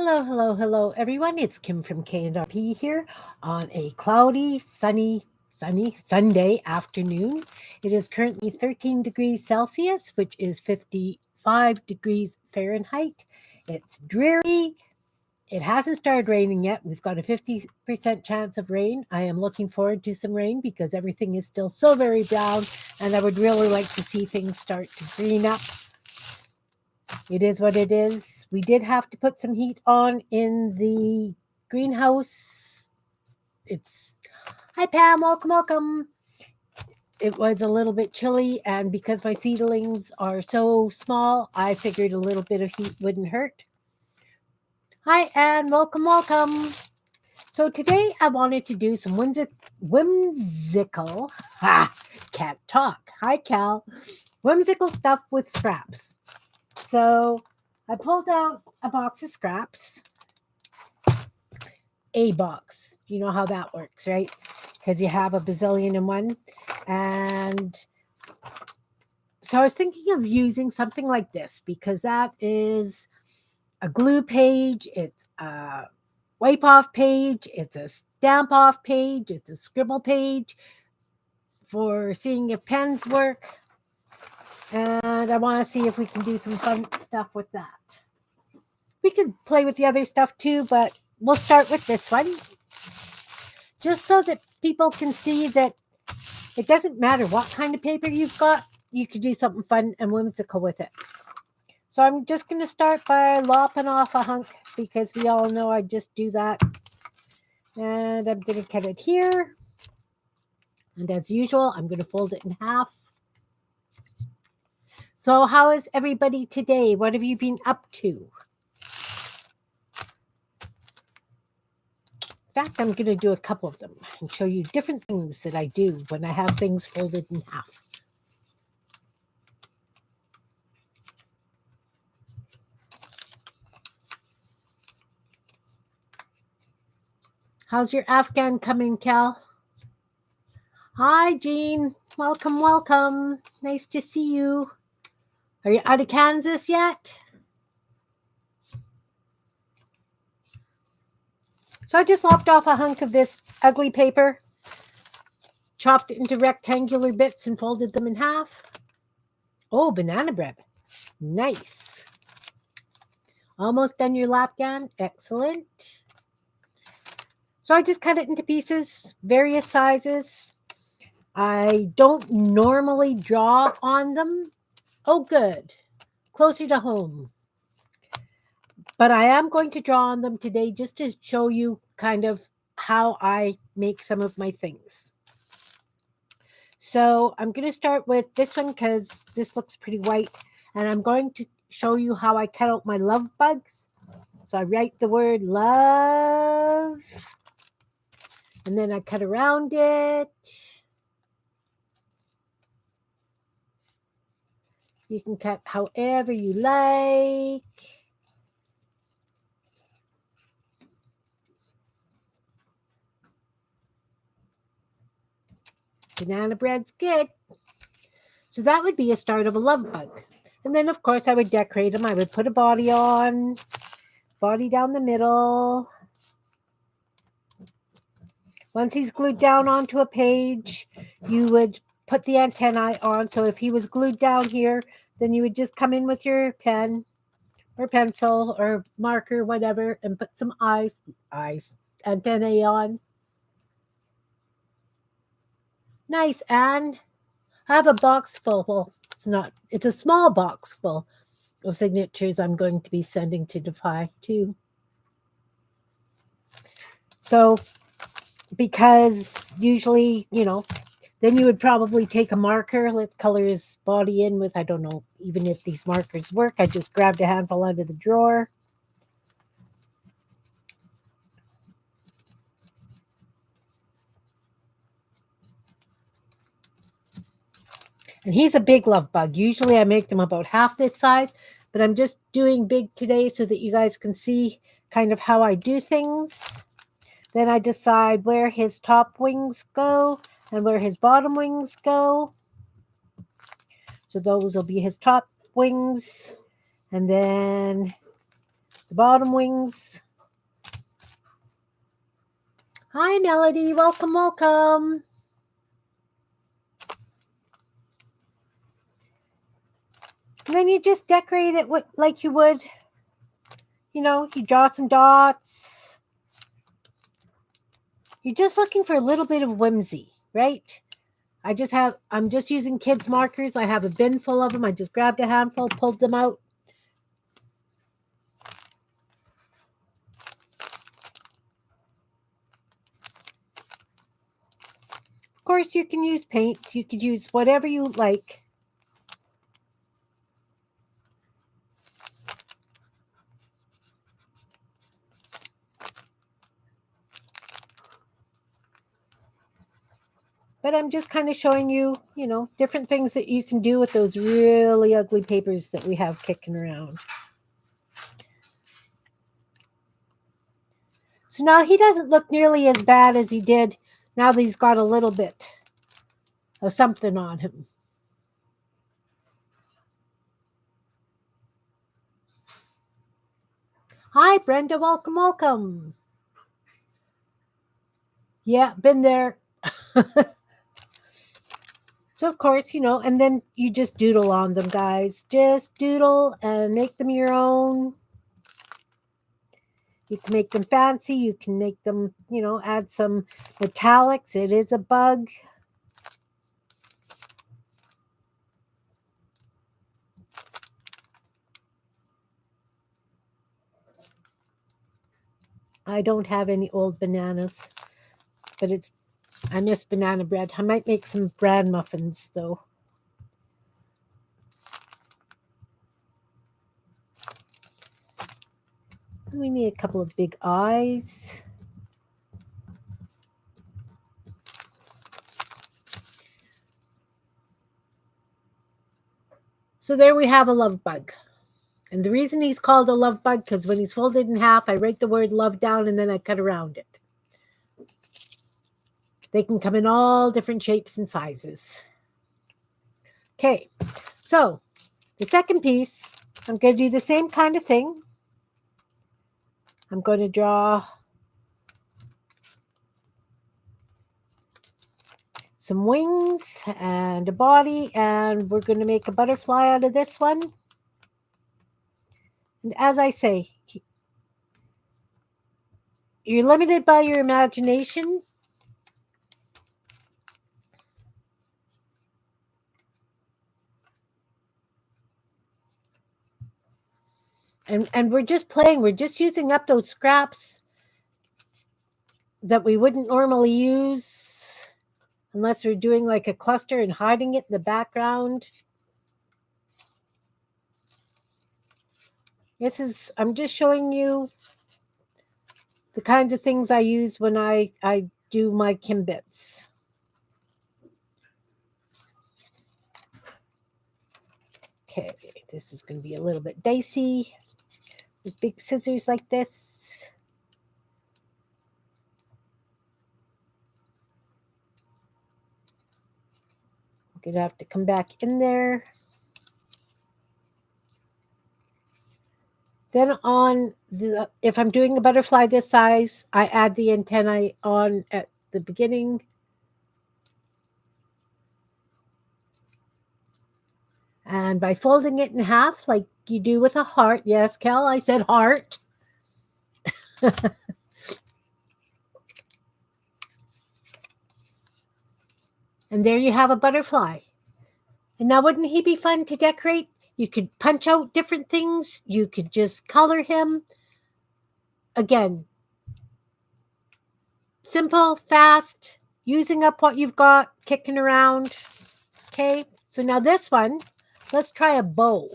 Hello, hello, hello, everyone. It's Kim from K&RP here on a cloudy, sunny Sunday afternoon. It is currently 13 degrees Celsius, which is 55 degrees Fahrenheit. It's dreary. It hasn't started raining yet. We've got a 50% chance of rain. I am looking forward to some rain because everything is still so very brown, and I would really like to see things start to green up. It is what it is. We did have to put some heat on in the greenhouse. It's Hi Pam, welcome. It was a little bit chilly, and because my seedlings are so small, I figured a little bit of heat wouldn't hurt. Hi Anne, welcome. So today I wanted to do some whimsical can't talk. Hi Cal. Whimsical stuff with scraps. So I pulled out a box of scraps, a box. You know how that works, right? Because you have a bazillion in one. And so I was thinking of using something like this because that is a glue page, it's a wipe off page, it's a stamp off page, it's a scribble page for seeing if pens work. And I want to see if we can do some fun stuff with that. We could play with the other stuff too, but we'll start with this one. Just so that people can see that it doesn't matter what kind of paper you've got, you could do something fun and whimsical with it. So I'm just going to start by lopping off a hunk because we all know I just do that. And I'm going to cut it here. And as usual, I'm going to fold it in half. So how is everybody today? What have you been up to? In fact, I'm going to do a couple of them and show you different things that I do when I have things folded in half. How's your Afghan coming, Cal? Hi, Jean. Welcome. Nice to see you. Are you out of Kansas yet? So I just lopped off a hunk of this ugly paper, chopped it into rectangular bits and folded them in half. Oh, banana bread. Nice. Almost done your Lapgan. Excellent. So I just cut it into pieces, various sizes. I don't normally draw on them. Oh, good. Closer to home. But I am going to draw on them today just to show you kind of how I make some of my things. So I'm going to start with this one because this looks pretty white. And I'm going to show you how I cut out my love bugs. So I write the word love. And then I cut around it. You can cut however you like. Banana bread's good. So that would be a start of a love bug. And then, of course, I would decorate them. I would put a body on, body down the middle. Once he's glued down onto a page, you would put the antennae on. So if he was glued down here, then you would just come in with your pen or pencil or marker, whatever, and put some antennae on. Nice, Anne. I have a box full. Well, it's a small box full of signatures I'm going to be sending to Defy too. So, because usually, then you would probably take a marker. Let's color his body in with, I don't know, even if these markers work. I just grabbed a handful out of the drawer. And he's a big love bug. Usually I make them about half this size, but I'm just doing big today so that you guys can see kind of how I do things. Then I decide where his top wings go and where his bottom wings go. So those will be his top wings. And then the bottom wings. Hi, Melody. Welcome, welcome. And then you just decorate it like you would, you draw some dots. You're just looking for a little bit of whimsy, right? I'm just using kids' markers. I have a bin full of them. I just grabbed a handful, pulled them out. Of course, you can use paint. You could use whatever you like. But I'm just kind of showing you, different things that you can do with those really ugly papers that we have kicking around. So now he doesn't look nearly as bad as he did now that he's got a little bit of something on him. Hi, Brenda. Welcome, welcome. Yeah, been there. So, of course, and then you just doodle on them, guys. Just doodle and make them your own. You can make them fancy. You can make them, add some metallics. It is a bug. I don't have any old bananas, but I miss banana bread. I might make some bran muffins, though. We need a couple of big eyes. So there we have a love bug. And the reason he's called a love bug, because when he's folded in half, I write the word love down and then I cut around it. They can come in all different shapes and sizes. Okay, so the second piece, I'm going to do the same kind of thing. I'm going to draw some wings and a body, and we're going to make a butterfly out of this one. And as I say, you're limited by your imagination. And we're just playing. We're just using up those scraps that we wouldn't normally use unless we're doing like a cluster and hiding it in the background. I'm just showing you the kinds of things I use when I do my Kimbits. Okay, this is going to be a little bit dicey with big scissors like this. I'm going to have to come back in there. Then if I'm doing a butterfly this size, I add the antennae on at the beginning. And by folding it in half, like you do with a heart. Yes, Kel, I said heart. And there you have a butterfly. And now wouldn't he be fun to decorate? You could punch out different things. You could just color him. Again, simple, fast, using up what you've got, kicking around. Okay, so now this one, let's try a bow.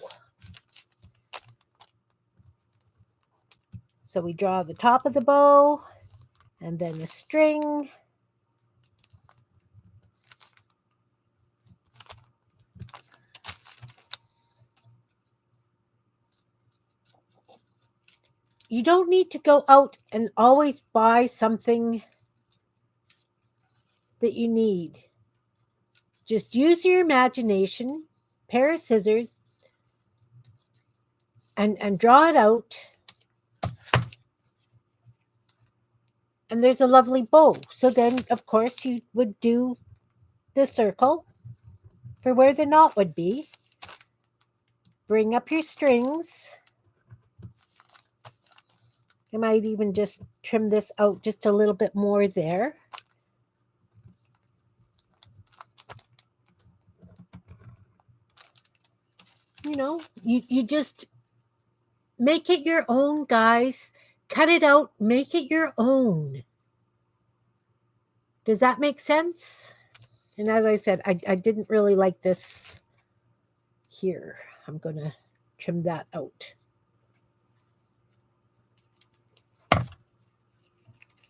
So we draw the top of the bow and then a string. You don't need to go out and always buy something that you need. Just use your imagination, pair of scissors, and draw it out. And there's a lovely bow. So then, of course, you would do the circle for where the knot would be. Bring up your strings. I might even just trim this out just a little bit more there. You know, you just make it your own, guys. Cut it out, make it your own. Does that make sense? And as I said, I didn't really like this here. I'm going to trim that out.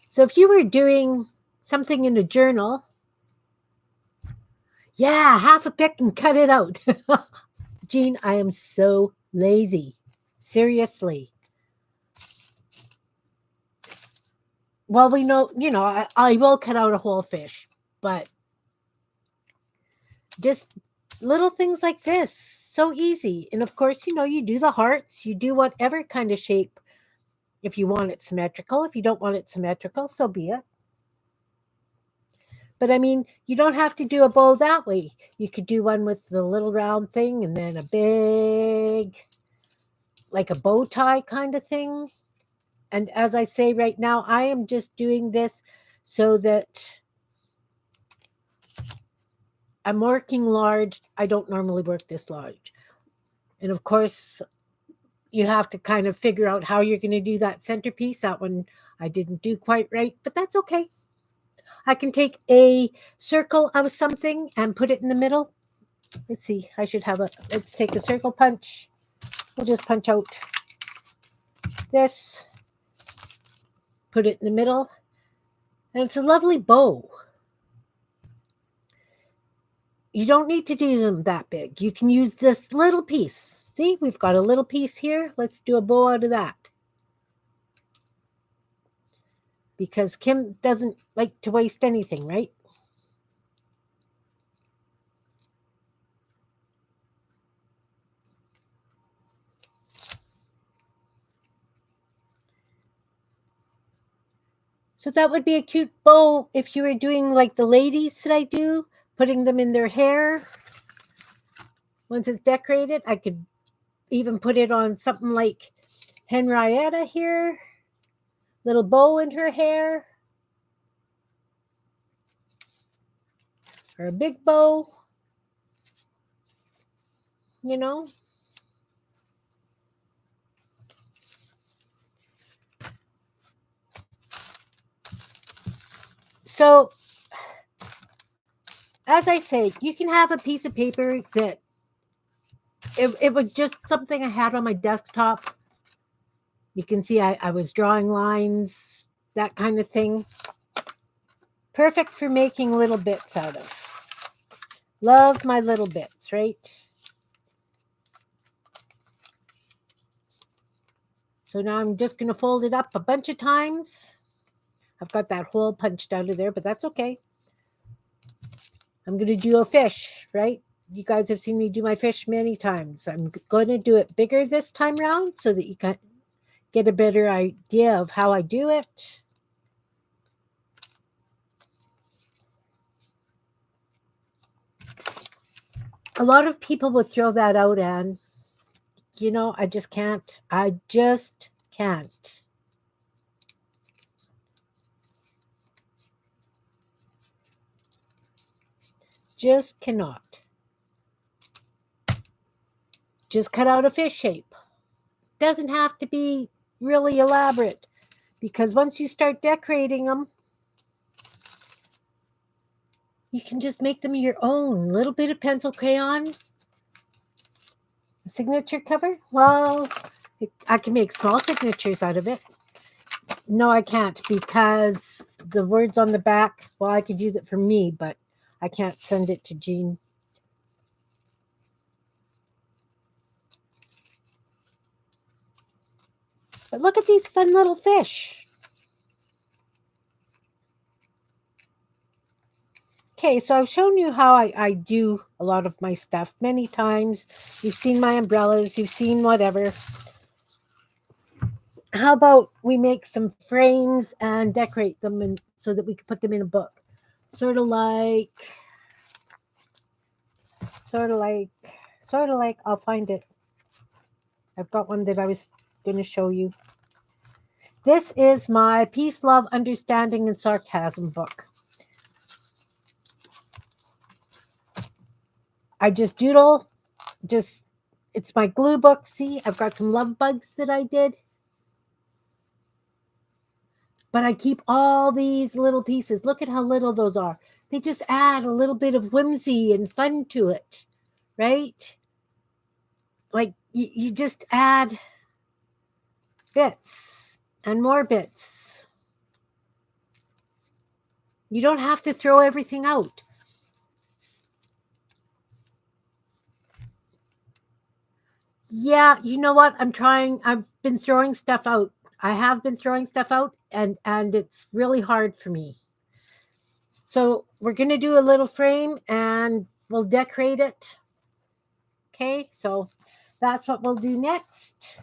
So if you were doing something in a journal, yeah, half a pick and cut it out. Jean, I am so lazy. Seriously. Well, we know, I will cut out a whole fish, but just little things like this, so easy. And of course, you do the hearts, you do whatever kind of shape. If you want it symmetrical, if you don't want it symmetrical, so be it. But I mean, you don't have to do a bow that way. You could do one with the little round thing and then a big, like a bow tie kind of thing. And as I say right now, I am just doing this so that I'm working large. I don't normally work this large. And of course, you have to kind of figure out how you're going to do that centerpiece. That one I didn't do quite right, but that's okay. I can take a circle of something and put it in the middle. Let's see. Let's take a circle punch. We'll just punch out this, put it in the middle, and it's a lovely bow. You don't need to do them that big. You can use this little piece. See, we've got a little piece here. Let's do a bow out of that. Because Kim doesn't like to waste anything, right? So that would be a cute bow if you were doing like the ladies that I do, putting them in their hair. Once it's decorated, I could even put it on something like Henrietta here. Little bow in her hair. Or a big bow. So, as I say, you can have a piece of paper that it was just something I had on my desktop. You can see I was drawing lines, that kind of thing. Perfect for making little bits out of. Love my little bits, right? So now I'm just going to fold it up a bunch of times. I've got that hole punched out of there, but that's okay. I'm going to do a fish, right? You guys have seen me do my fish many times. I'm going to do it bigger this time around so that you can get a better idea of how I do it. A lot of people would throw that out, Anne. I just can't. I just can't. Just cannot. Just cut out a fish shape. Doesn't have to be really elaborate because once you start decorating them, you can just make them your own. Little bit of pencil crayon. A signature cover? Well, I can make small signatures out of it. No, I can't because the words on the back, well, I could use it for me, but I can't send it to Jean. But look at these fun little fish. Okay, so I've shown you how I do a lot of my stuff many times. You've seen my umbrellas. You've seen whatever. how about we make some frames and decorate them and so that we can put them in a book? Sort of like, sort of like, sort of like, I'll find it. I've got one that I was going to show you. This is my Peace, Love, Understanding, and Sarcasm book. I just doodle, it's my glue book. See, I've got some love bugs that I did. But I keep all these little pieces. Look at how little those are. They just add a little bit of whimsy and fun to it, right? Like you just add bits and more bits. You don't have to throw everything out. Yeah, you know what? I've been throwing stuff out. I have been throwing stuff out and it's really hard for me. So we're going to do a little frame and we'll decorate it. Okay, so that's what we'll do next.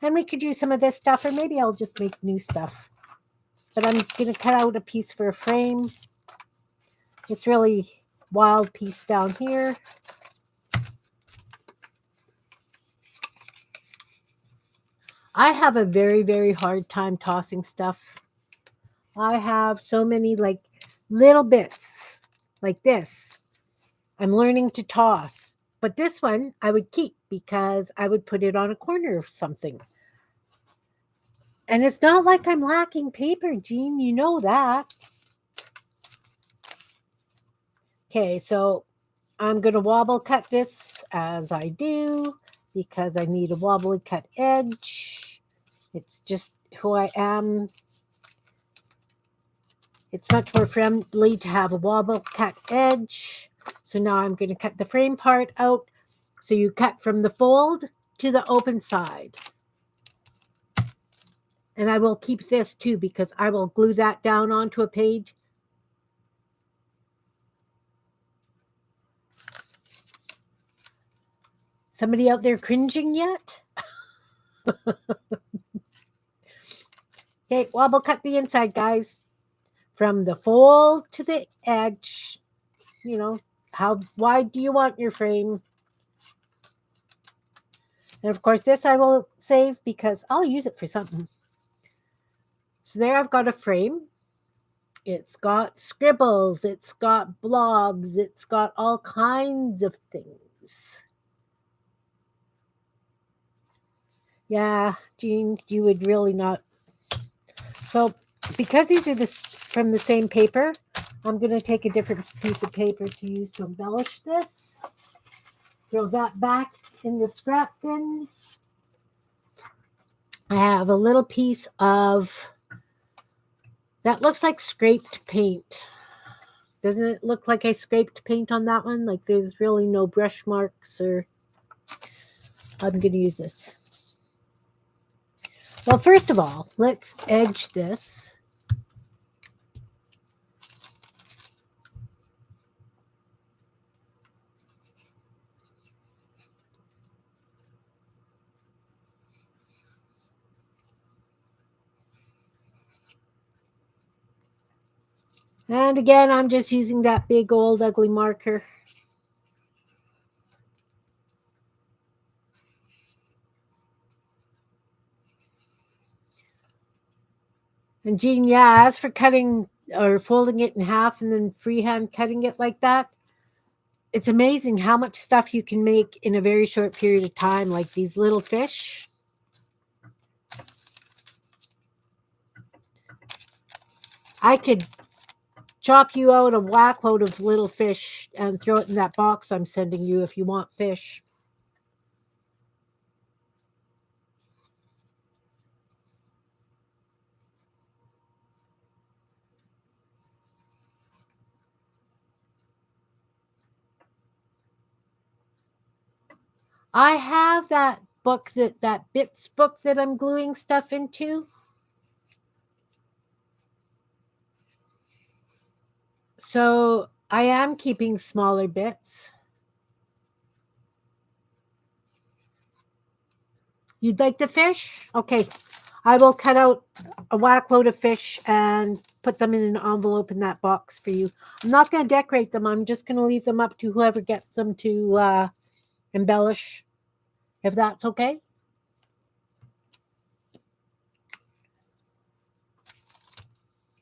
And we could use some of this stuff, or maybe I'll just make new stuff. But I'm going to cut out a piece for a frame. This really wild piece down here. I have a very, very hard time tossing stuff. I have so many like little bits like this. I'm learning to toss. But this one I would keep because I would put it on a corner of something. And it's not like I'm lacking paper, Jean. You know that. Okay, so I'm going to wobble cut this as I do because I need a wobbly cut edge. It's just who I am. It's much more friendly to have a wobble cut edge. So now I'm going to cut the frame part out. So you cut from the fold to the open side. And I will keep this too because I will glue that down onto a page. Somebody out there cringing yet? Okay, wobble cut the inside, guys. From the fold to the edge. You know, how wide do you want your frame? And of course, this I will save because I'll use it for something. So there I've got a frame. It's got scribbles. It's got blobs. It's got all kinds of things. Yeah, Jean, you would really not. So because these are from the same paper, I'm going to take a different piece of paper to use to embellish this. Throw that back in the scrap bin. I have a little piece of, that looks like scraped paint. Doesn't it look like I scraped paint on that one? Like there's really no brush marks or, I'm going to use this. Well, first of all, let's edge this. And again, I'm just using that big old ugly marker. And Jean, yeah, as for cutting or folding it in half and then freehand cutting it like that, it's amazing how much stuff you can make in a very short period of time, like these little fish. I could chop you out a whack load of little fish and throw it in that box I'm sending you if you want fish. I have that book, that bits book that I'm gluing stuff into. So I am keeping smaller bits. You'd like the fish? Okay. I will cut out a whack load of fish and put them in an envelope in that box for you. I'm not going to decorate them. I'm just going to leave them up to whoever gets them to embellish, if that's okay.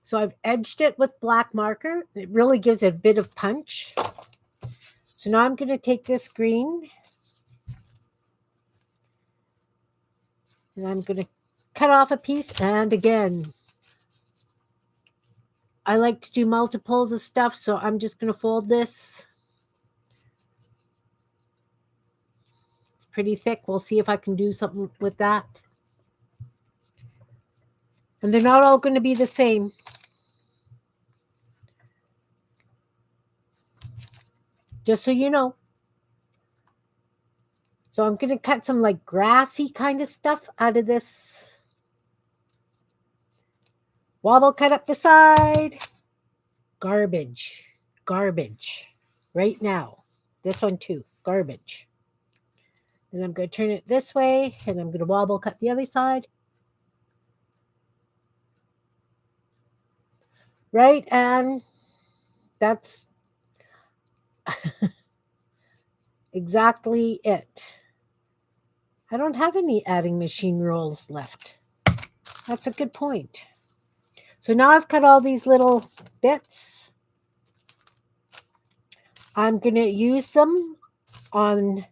So I've edged it with black marker. It really gives it a bit of punch. So now I'm going to take this green and I'm going to cut off a piece. And again, I like to do multiples of stuff, so I'm just going to fold this. It's pretty thick. We'll see if I can do something with that. And they're not all going to be the same. Just so you know. So I'm going to cut some like grassy kind of stuff out of this. Wobble cut up the side. Garbage. Garbage. Right now. This one too. Garbage. Then I'm going to turn it this way, and I'm going to wobble cut the other side. Right, and that's exactly it. I don't have any adding machine rolls left. That's a good point. So now I've cut all these little bits. I'm going to use them on,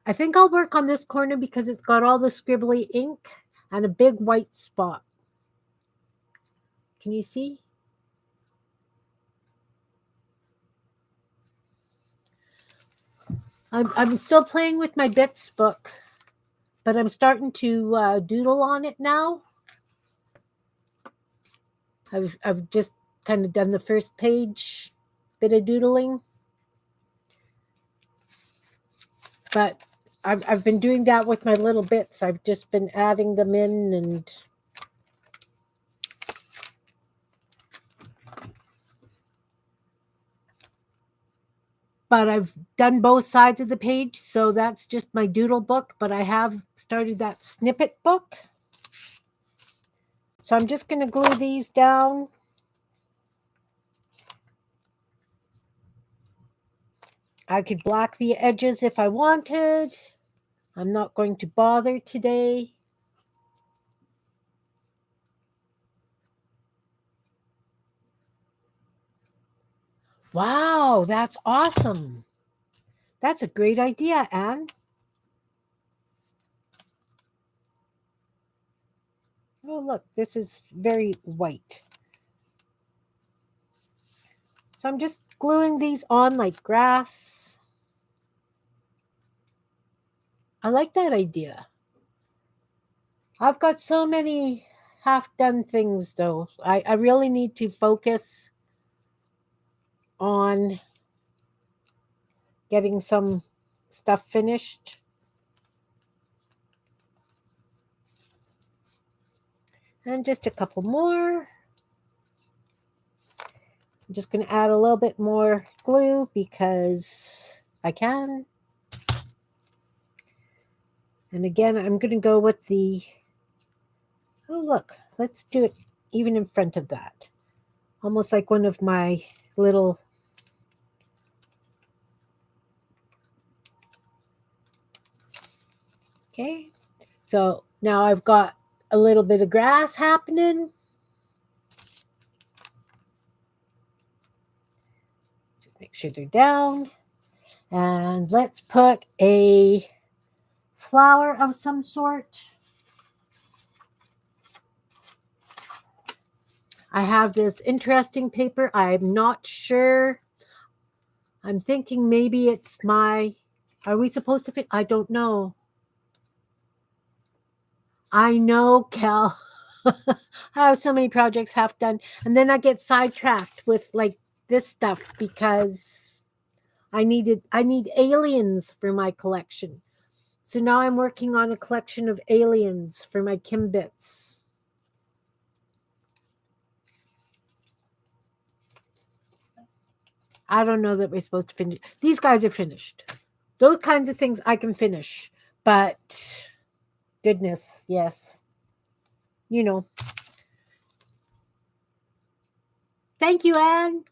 I think I'll work on this corner because it's got all the scribbly ink and a big white spot. Can you see? I'm still playing with my bits book, but I'm starting to doodle on it now. I've just kind of done the first page bit of doodling, but I've been doing that with my little bits. I've just been adding them in, and but I've done both sides of the page, so that's just my doodle book, but I have started that snippet book. So I'm just going to glue these down. I could black the edges if I wanted. I'm not going to bother today. Wow, that's awesome. That's a great idea, Anne. Oh, look, this is very white. So I'm just gluing these on like grass. I like that idea. I've got so many half-done things, though. I really need to focus on getting some stuff finished. And just a couple more. I'm just going to add a little bit more glue because I can. And again, I'm going to go with the, oh, look, let's do it even in front of that. Almost like one of my little, okay. So now I've got a little bit of grass happening. Just make sure they're down. And let's put a flower of some sort. I have this interesting paper. I'm not sure. I'm thinking maybe it's my, are we supposed to fit? I don't know. I know, Cal. I have so many projects half done. And then I get sidetracked with like this stuff because I need aliens for my collection. So now I'm working on a collection of aliens for my Kim bits. I don't know that we're supposed to finish. These guys are finished. Those kinds of things I can finish. But goodness, yes. you know. Thank you, Anne.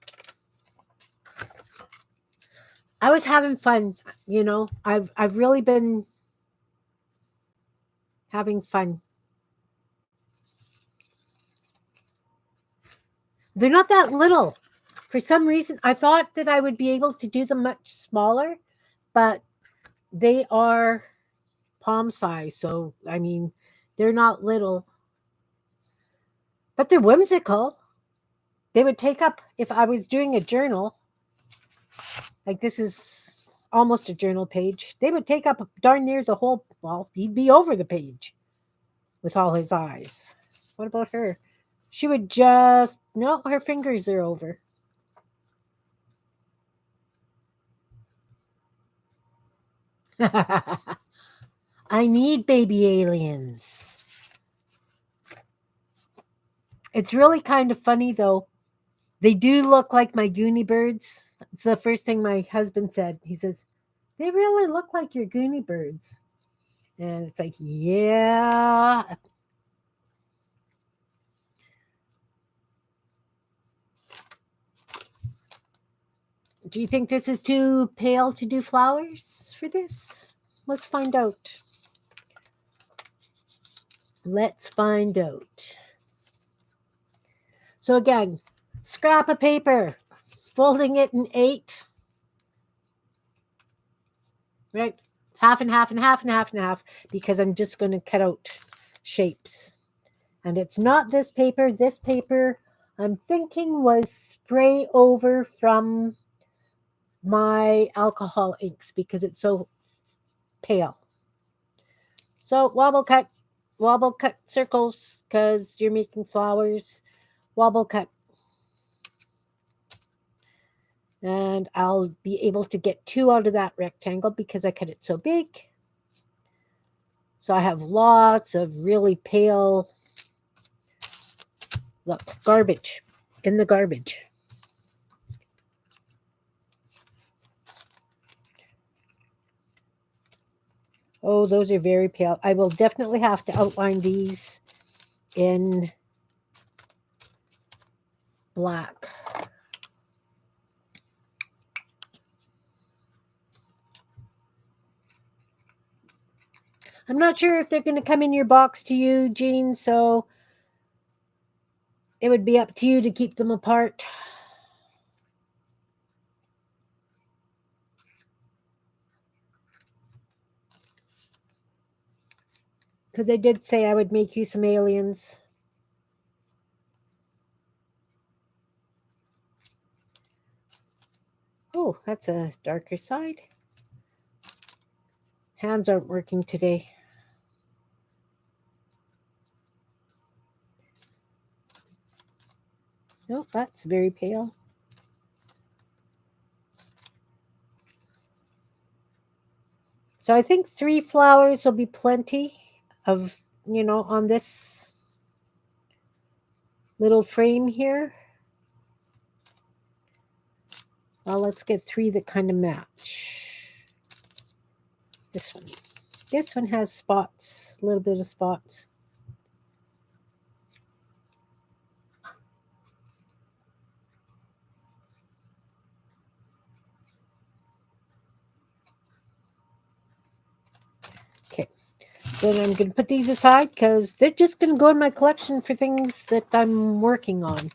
I was having fun, you know. I've really been having fun. They're not that little. For some reason, I thought that I would be able to do them much smaller, but they are palm size. So, I mean, they're not little, but they're whimsical. They would take up, if I was doing a journal, like this is almost a journal page, they would take up darn near the whole, well, he'd be over the page with all his eyes. What about her? She would just, no, her fingers are over. I need baby aliens. It's really kind of funny though. They do look like my Goonie birds. It's the first thing my husband said. He says, they really look like your Goonie birds. And it's like, yeah. Do you think this is too pale to do flowers for this? Let's find out. Let's find out. So again, scrap of paper, folding it in 8, right? Half and half and half and half and half, because I'm just going to cut out shapes. And it's not this paper. This paper, I'm thinking, was spray over from my alcohol inks because it's so pale. So wobble cut circles because you're making flowers. Wobble cut. And I'll be able to get 2 out of that rectangle because I cut it so big. So I have lots of really pale, look, garbage in the garbage. Oh, those are very pale. I will definitely have to outline these in black. I'm not sure if they're going to come in your box to you, Jean, so it would be up to you to keep them apart. Because I did say I would make you some aliens. Oh, that's a darker side. Hands aren't working today. Nope, that's very pale. So I think 3 flowers will be plenty of, on this little frame here. Well, let's get 3 that kind of match. This one. This one has spots, a little bit of spots. Okay. Then I'm going to put these aside because they're just going to go in my collection for things that I'm working on.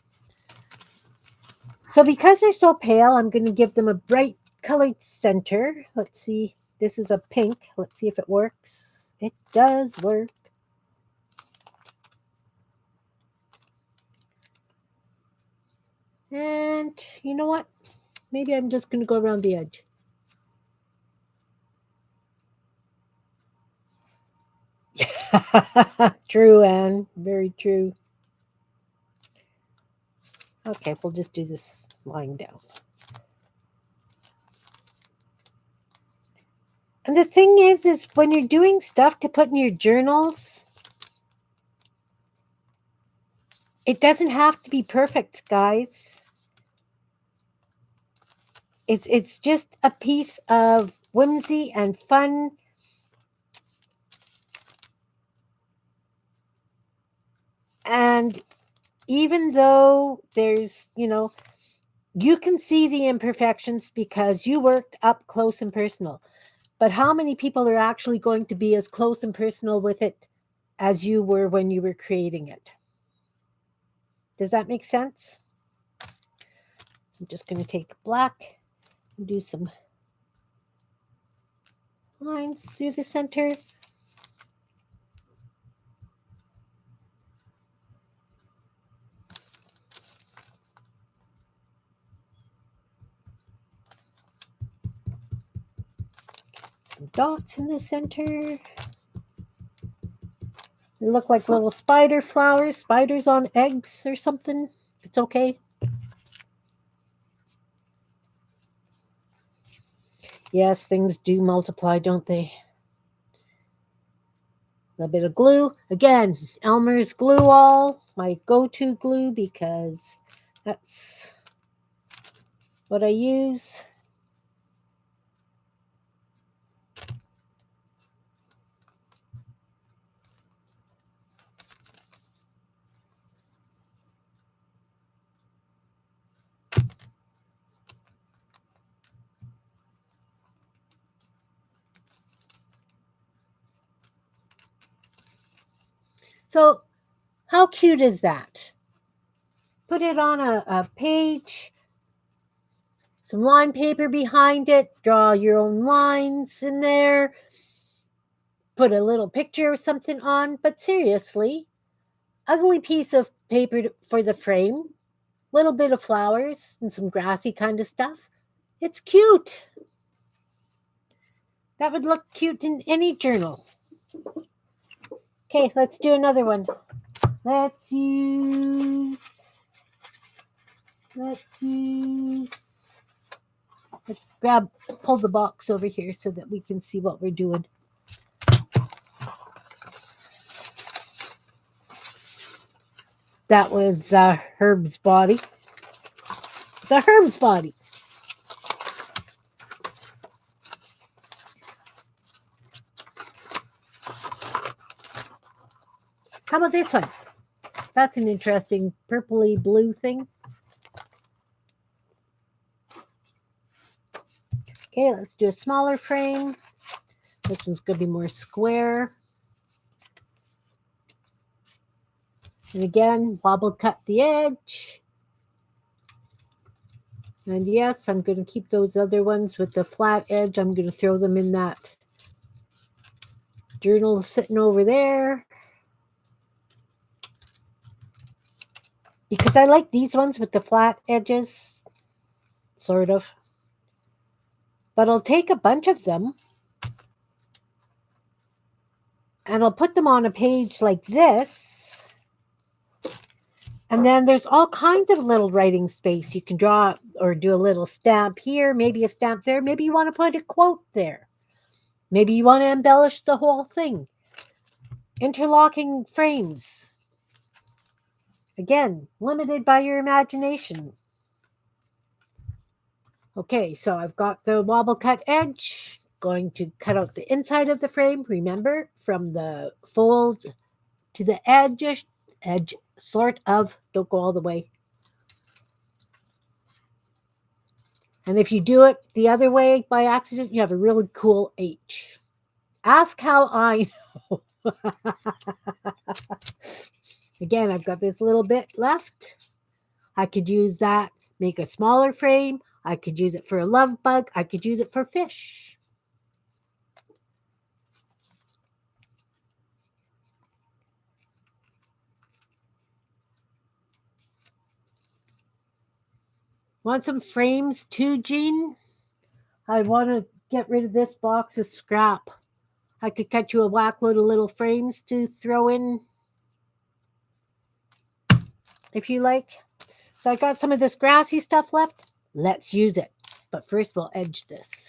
So because they're so pale, I'm going to give them a bright colored center. Let's see. This is a pink. Let's see if it works. It does work. And you know what? Maybe I'm just going to go around the edge. True, Anne. Very true. Okay, we'll just do this lying down. And the thing is when you're doing stuff to put in your journals, it doesn't have to be perfect, guys. It's just a piece of whimsy and fun. And even though there's, you can see the imperfections because you worked up close and personal. But how many people are actually going to be as close and personal with it as you were when you were creating it? Does that make sense? I'm just going to take black and do some lines through the center. Some dots in the center. They look like little spider flowers, spiders on eggs or something. It's okay. Yes, things do multiply, don't they? A little bit of glue. Again, Elmer's Glue All, my go-to glue because that's what I use. So, how cute is that? Put it on a page, some line paper behind it, draw your own lines in there, put a little picture or something on. But seriously, ugly piece of paper for the frame, little bit of flowers and some grassy kind of stuff. It's cute. That would look cute in any journal. Okay, let's do another one. Let's use. Let's pull the box over here so that we can see what we're doing. That was Herb's body. The Herb's body. How about this one? That's an interesting purpley blue thing. Okay, let's do a smaller frame. This one's going to be more square. And again, wobble cut the edge. And yes, I'm going to keep those other ones with the flat edge. I'm going to throw them in that journal sitting over there. Because I like these ones with the flat edges, sort of. But I'll take a bunch of them and I'll put them on a page like this. And then there's all kinds of little writing space. You can draw or do a little stamp here, maybe a stamp there. Maybe you want to put a quote there. Maybe you want to embellish the whole thing. Interlocking frames. Again, limited by your imagination. Okay, so I've got the wobble cut edge. Going to cut out the inside of the frame. Remember, from the fold to the edge, sort of. Don't go all the way. And if you do it the other way by accident, you have a really cool H. Ask how I know. Again, I've got this little bit left. I could use that, make a smaller frame. I could use it for a love bug. I could use it for fish. Want some frames too, Jean? I want to get rid of this box of scrap. I could cut you a whack load of little frames to throw in if you like. So I got some of this grassy stuff left. Let's use it. But first we'll edge this.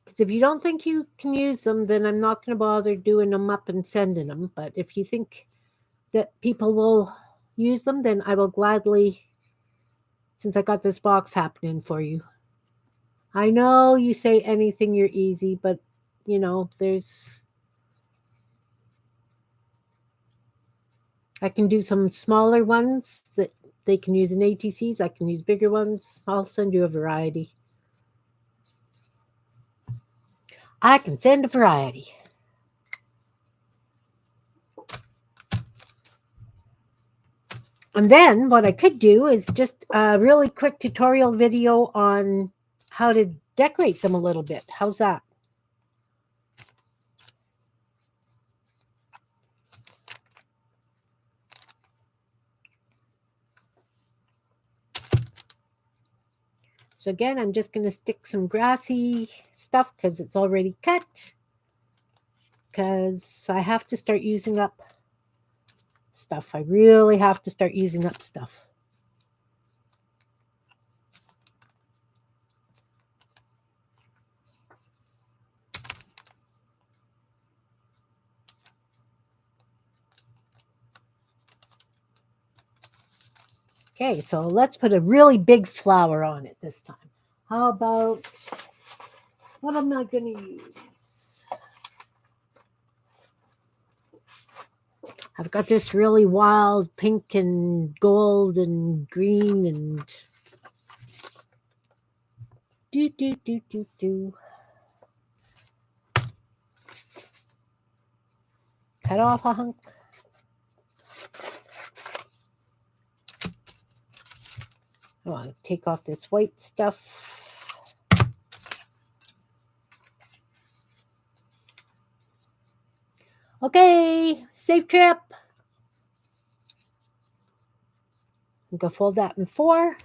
Because if you don't think you can use them, then I'm not going to bother doing them up and sending them. But if you think that people will use them, then I will gladly, since I got this box happening for you. I know you say anything, you're easy, but you know, I can do some smaller ones that they can use in ATCs. I can use bigger ones. I'll send you a variety. I can send a variety. And then what I could do is just a really quick tutorial video on how to decorate them a little bit. How's that? So again, I'm just going to stick some grassy stuff because it's already cut. Because I have to start using up stuff. I really have to start using up stuff. Okay, so let's put a really big flower on it this time. How about, what am I going to use? I've got this really wild pink and gold and green and do. Cut off a hunk. I want to take off this white stuff. Okay, safe trip. I'm going to fold that in 4.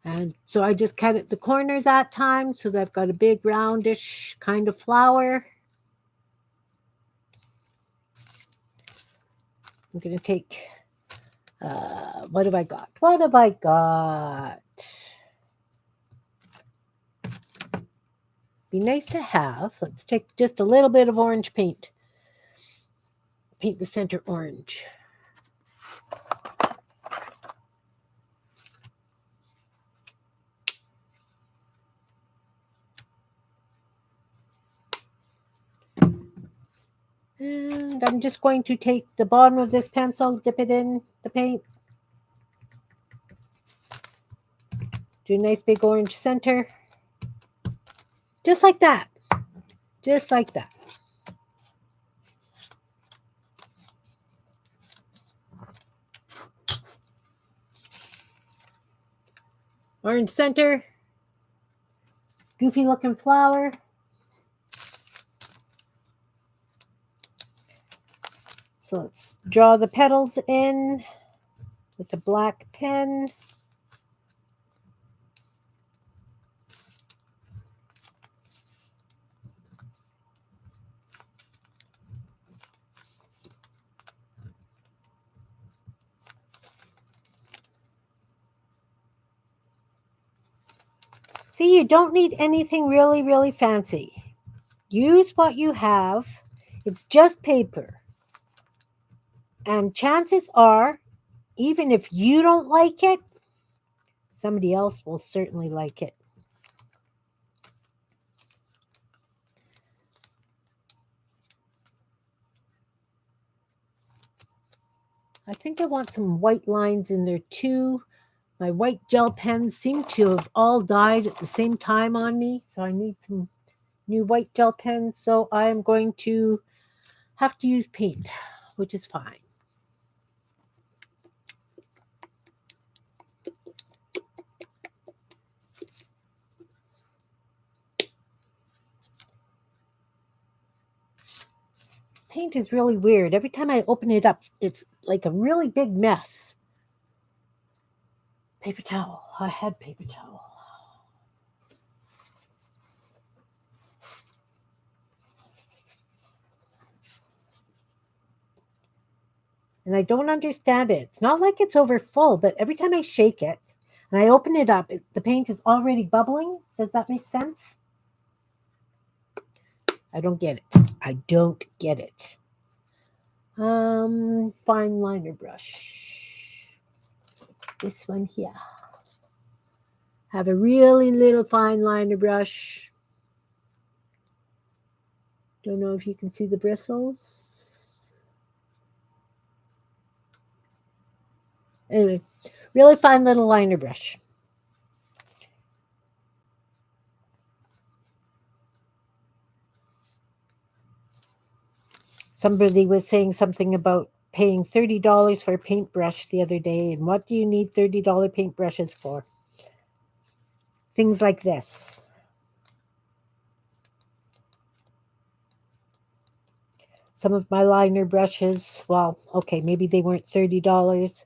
And so I just cut at the corner that time so that I've got a big roundish kind of flower. I'm going to take, what have I got? What have I got? Be nice to have. Let's take just a little bit of orange paint. Paint the center orange. And I'm just going to take the bottom of this pencil, dip it in the paint. Do a nice big orange center. Just like that. Just like that. Orange center. Goofy looking flower. So let's draw the petals in with a black pen. See, you don't need anything really, really fancy. Use what you have. It's just paper. And chances are, even if you don't like it, somebody else will certainly like it. I think I want some white lines in there too. My white gel pens seem to have all died at the same time on me, so I need some new white gel pens. So I'm going to have to use paint, which is fine. This paint is really weird. Every time I open it up, it's like a really big mess. Paper towel. I had paper towel. And I don't understand it. It's not like it's over full, but every time I shake it and I open it up, the paint is already bubbling. Does that make sense? I don't get it. I don't get it. Fine liner brush. This one here. Have a really little fine liner brush. Don't know if you can see the bristles. Anyway, really fine little liner brush. Somebody was saying something about paying $30 for a paintbrush the other day. And what do you need $30 paintbrushes for? Things like this. Some of my liner brushes, well, okay, maybe they weren't $30,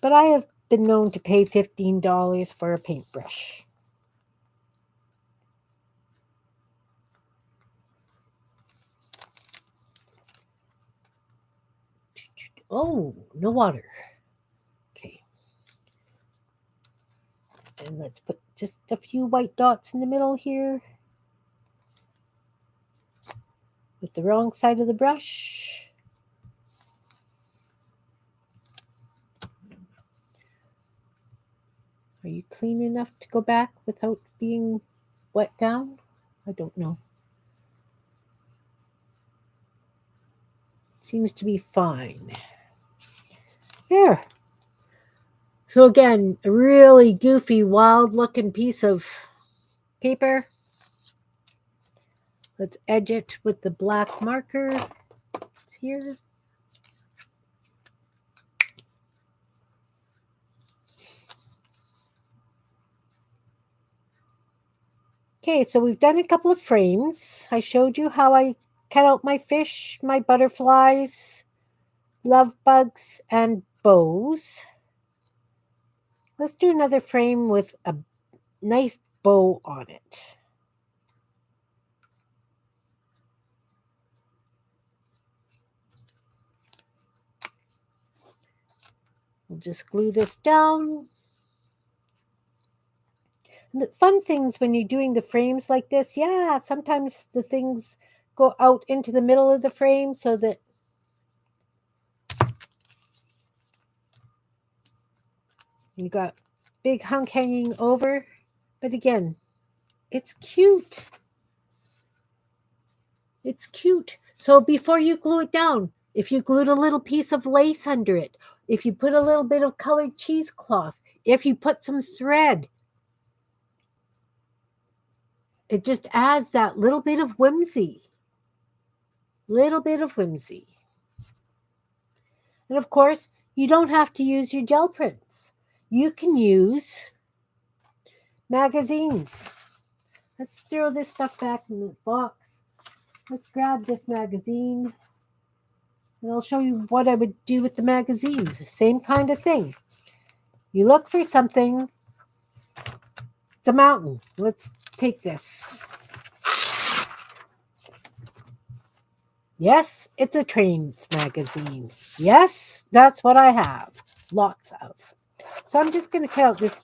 but I have been known to pay $15 for a paintbrush. Oh, no water. Okay. And let's put just a few white dots in the middle here with the wrong side of the brush. Are you clean enough to go back without being wet down? I don't know. Seems to be fine. There. So again, a really goofy, wild-looking piece of paper. Let's edge it with the black marker. It's here. Okay, so we've done a couple of frames. I showed you how I cut out my fish, my butterflies, love bugs, and bows. Let's do another frame with a nice bow on it. We'll just glue this down. And the fun things when you're doing the frames like this, yeah, sometimes the things go out into the middle of the frame so that you got big hunk hanging over. But again, it's cute. It's cute. So before you glue it down, if you glued a little piece of lace under it, if you put a little bit of colored cheesecloth, if you put some thread, it just adds that little bit of whimsy. Little bit of whimsy. And of course, you don't have to use your gel prints. You can use magazines. Let's throw this stuff back in the box. Let's grab this magazine. And I'll show you what I would do with the magazines. Same kind of thing. You look for something. It's a mountain. Let's take this. Yes, it's a trains magazine. Yes, that's what I have. Lots of. So I'm just going to cut out this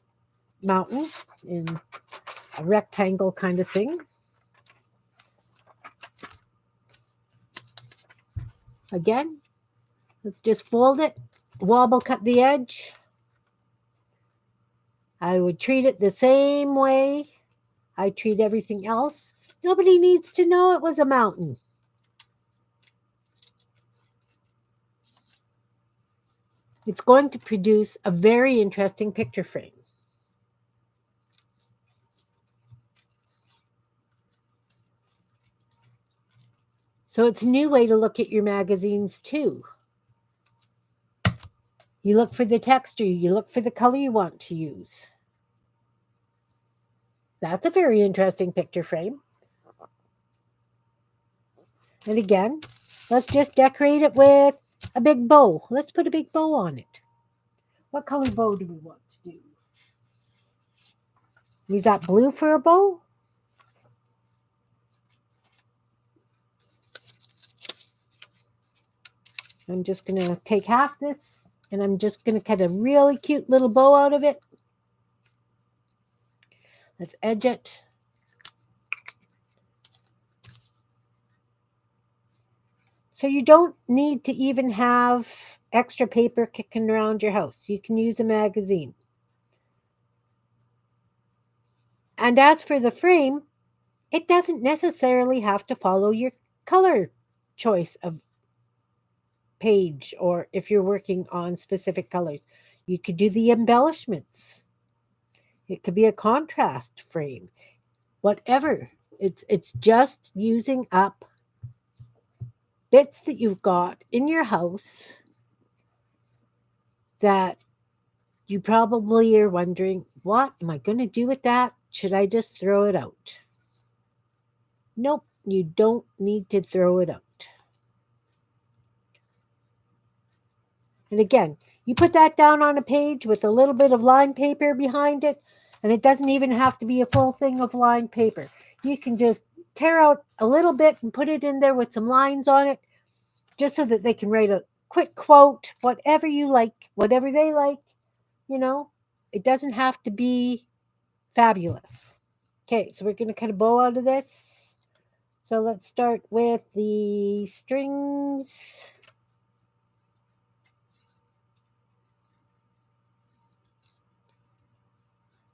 mountain in a rectangle kind of thing. Again, let's just fold it, wobble cut the edge. I would treat it the same way I treat everything else. Nobody needs to know it was a mountain. It's going to produce a very interesting picture frame. So it's a new way to look at your magazines too. You look for the texture, you look for the color you want to use. That's a very interesting picture frame. And again, let's just decorate it with a big bow. Let's put a big bow on it. What color bow do we want to do? Use that blue for a bow? I'm just going to take half this and I'm just going to cut a really cute little bow out of it. Let's edge it. So you don't need to even have extra paper kicking around your house. You can use a magazine. And as for the frame, it doesn't necessarily have to follow your color choice of page, or if you're working on specific colors. You could do the embellishments. It could be a contrast frame. Whatever. It's just using up bits that you've got in your house that you probably are wondering, what am I going to do with that? Should I just throw it out? Nope, you don't need to throw it out. And again, you put that down on a page with a little bit of lined paper behind it, and it doesn't even have to be a full thing of lined paper. You can just tear out a little bit and put it in there with some lines on it, just so that they can write a quick quote, whatever you like, whatever they like, you know. It doesn't have to be fabulous. Okay, so we're going to cut a bow out of this. So let's start with the strings.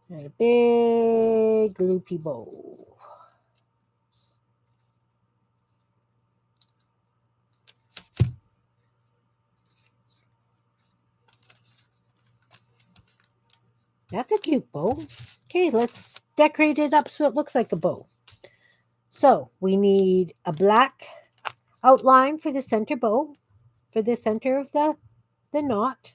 And a big loopy bow. That's a cute bow. Okay, let's decorate it up so it looks like a bow. So we need a black outline for the center bow, for the center of the knot.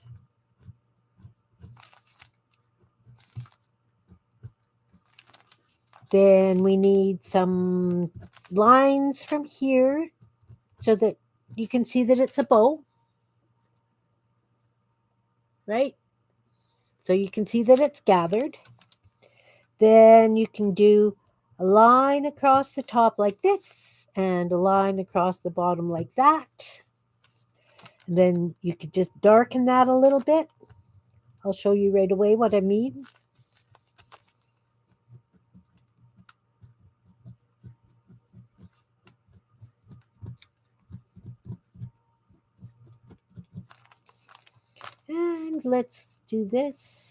Then we need some lines from here so that you can see that it's a bow, right? So you can see that it's gathered. Then you can do a line across the top like this and a line across the bottom like that. And then you could just darken that a little bit. I'll show you right away what I mean. And let's do this.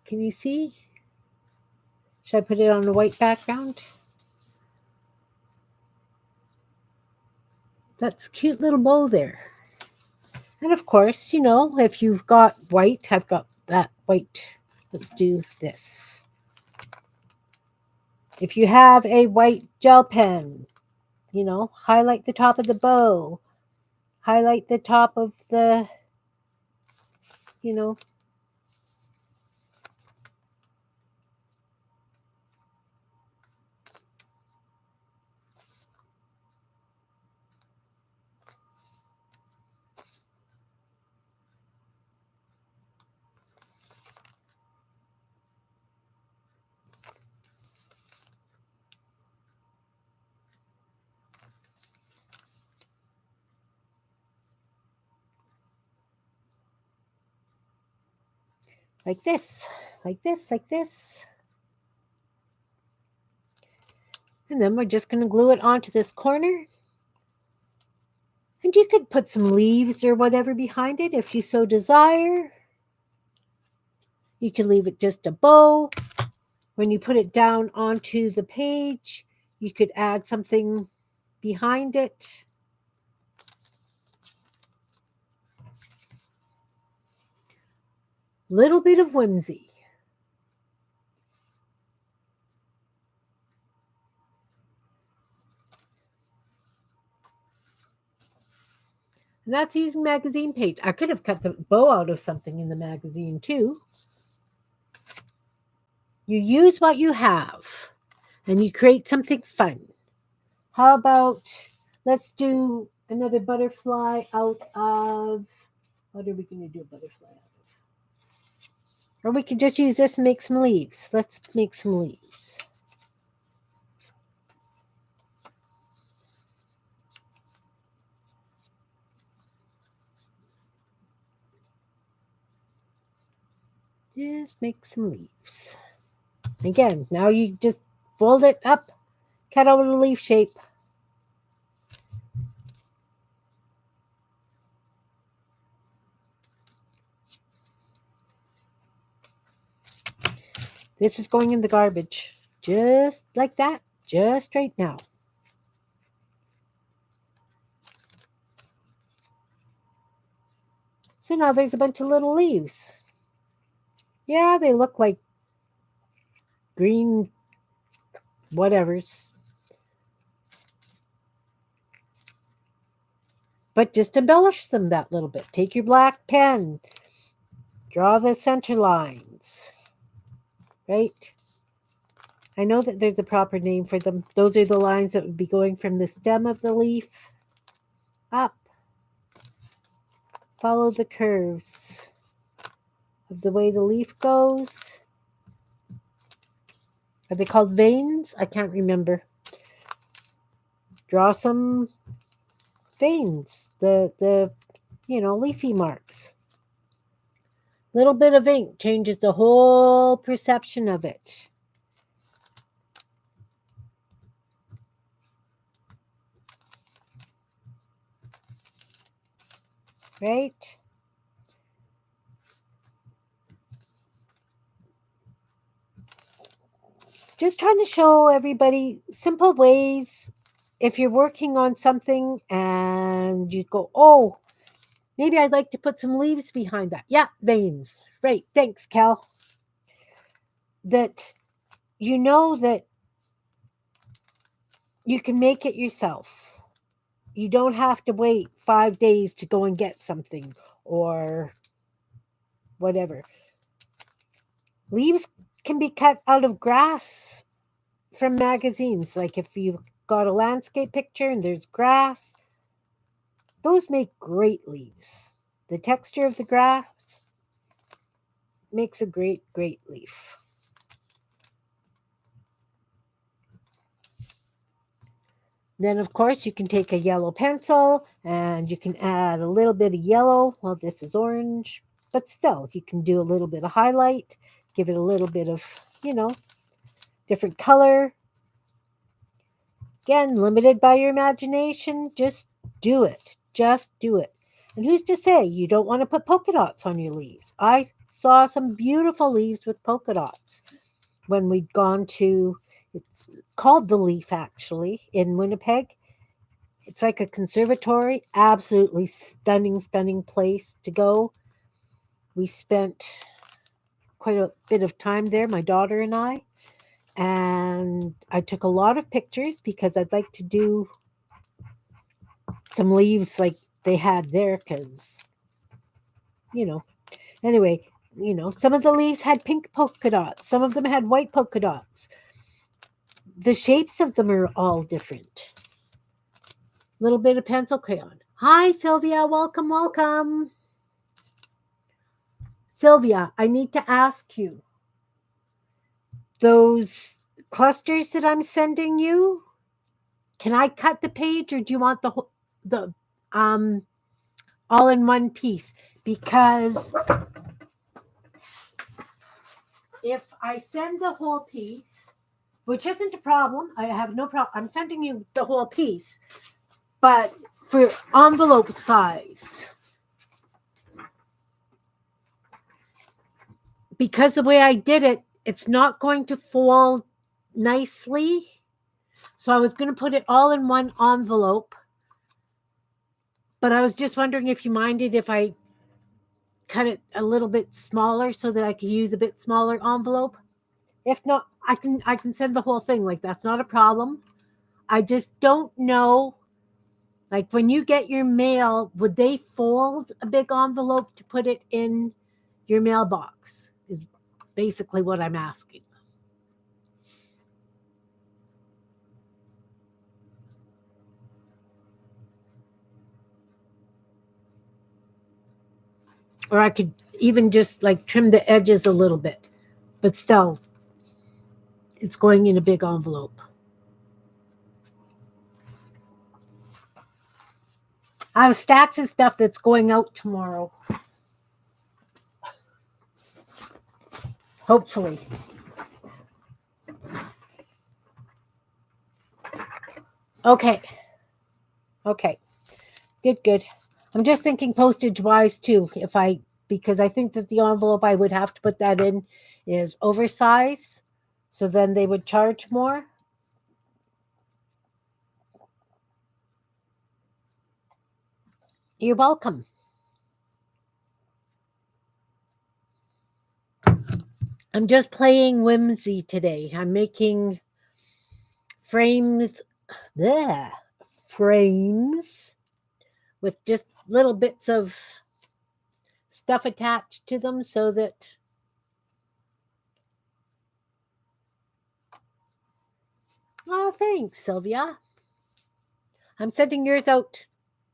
Can you see? Should I put it on a white background? That's a cute little bow there. And of course, you know, if you've got white, I've got that white. Let's do this. If you have a white gel pen, you know, highlight the top of the bow, highlight the top of the, you know, like this, like this, like this. And then we're just going to glue it onto this corner. And you could put some leaves or whatever behind it if you so desire. You can leave it just a bow. When you put it down onto the page, you could add something behind it. Little bit of whimsy. And that's using magazine page. I could have cut the bow out of something in the magazine too. You use what you have. and you create something fun. How about let's do another butterfly out of, what are we going to do a butterfly out of? Or we could just use this and make some leaves. Let's make some leaves. Just make some leaves. Again, now you just fold it up, cut out a leaf shape. This is going in the garbage. Just like that. Just right now. So now there's a bunch of little leaves. Yeah, they look like green whatevers. But just embellish them that little bit. Take your black pen. Draw the center lines. Right? I know that there's a proper name for them. Those are the lines that would be going from the stem of the leaf up. Follow the curves of the way the leaf goes. Are they called veins? I can't remember. Draw some veins, the leafy marks. Little bit of ink changes the whole perception of it. Right? Just trying to show everybody simple ways. If you're working on something and you go, oh, maybe I'd like to put some leaves behind that. Yeah, veins. Right. Thanks, Cal. That you know that you can make it yourself. You don't have to wait 5 days to go and get something or whatever. Leaves can be cut out of grass from magazines. Like if you've got a landscape picture and there's grass, those make great leaves. The texture of the grass makes a great, great leaf. Then, of course, you can take a yellow pencil and you can add a little bit of yellow. Well, this is orange, but still, you can do a little bit of highlight, give it a little bit of, different color. Again, limited by your imagination. Just do it. Just do it. And who's to say you don't want to put polka dots on your leaves? I saw some beautiful leaves with polka dots when we'd gone to, it's called The Leaf actually, in Winnipeg. It's like a conservatory, absolutely stunning, stunning place to go. We spent quite a bit of time there, my daughter and I. And I took a lot of pictures because I'd like to do some leaves like they had there because, anyway, some of the leaves had pink polka dots, some of them had white polka dots. The shapes of them are all different. Little bit of pencil crayon. Hi, Sylvia. Welcome, welcome. Sylvia, I need to ask you, those clusters that I'm sending you, can I cut the page or do you want the all in one piece? Because if I send the whole piece, which isn't a problem, I have no problem. I'm sending you the whole piece, but for envelope size, because the way I did it, it's not going to fold nicely. So I was going to put it all in one envelope. But I was just wondering if you minded if I cut it a little bit smaller so that I could use a bit smaller envelope. If not, I can send the whole thing. Like, that's not a problem. I just don't know. Like, when you get your mail, would they fold a big envelope to put it in your mailbox? Is basically what I'm asking. Or I could even just like trim the edges a little bit. But still, it's going in a big envelope. I have stacks of stuff that's going out tomorrow. Hopefully. Okay. Okay. Good. I'm just thinking postage wise too. Because I think that the envelope I would have to put that in is oversized. So then they would charge more. You're welcome. I'm just playing whimsy today. I'm making frames, bleh, frames with just little bits of stuff attached to them so that oh, thanks, Sylvia. I'm sending yours out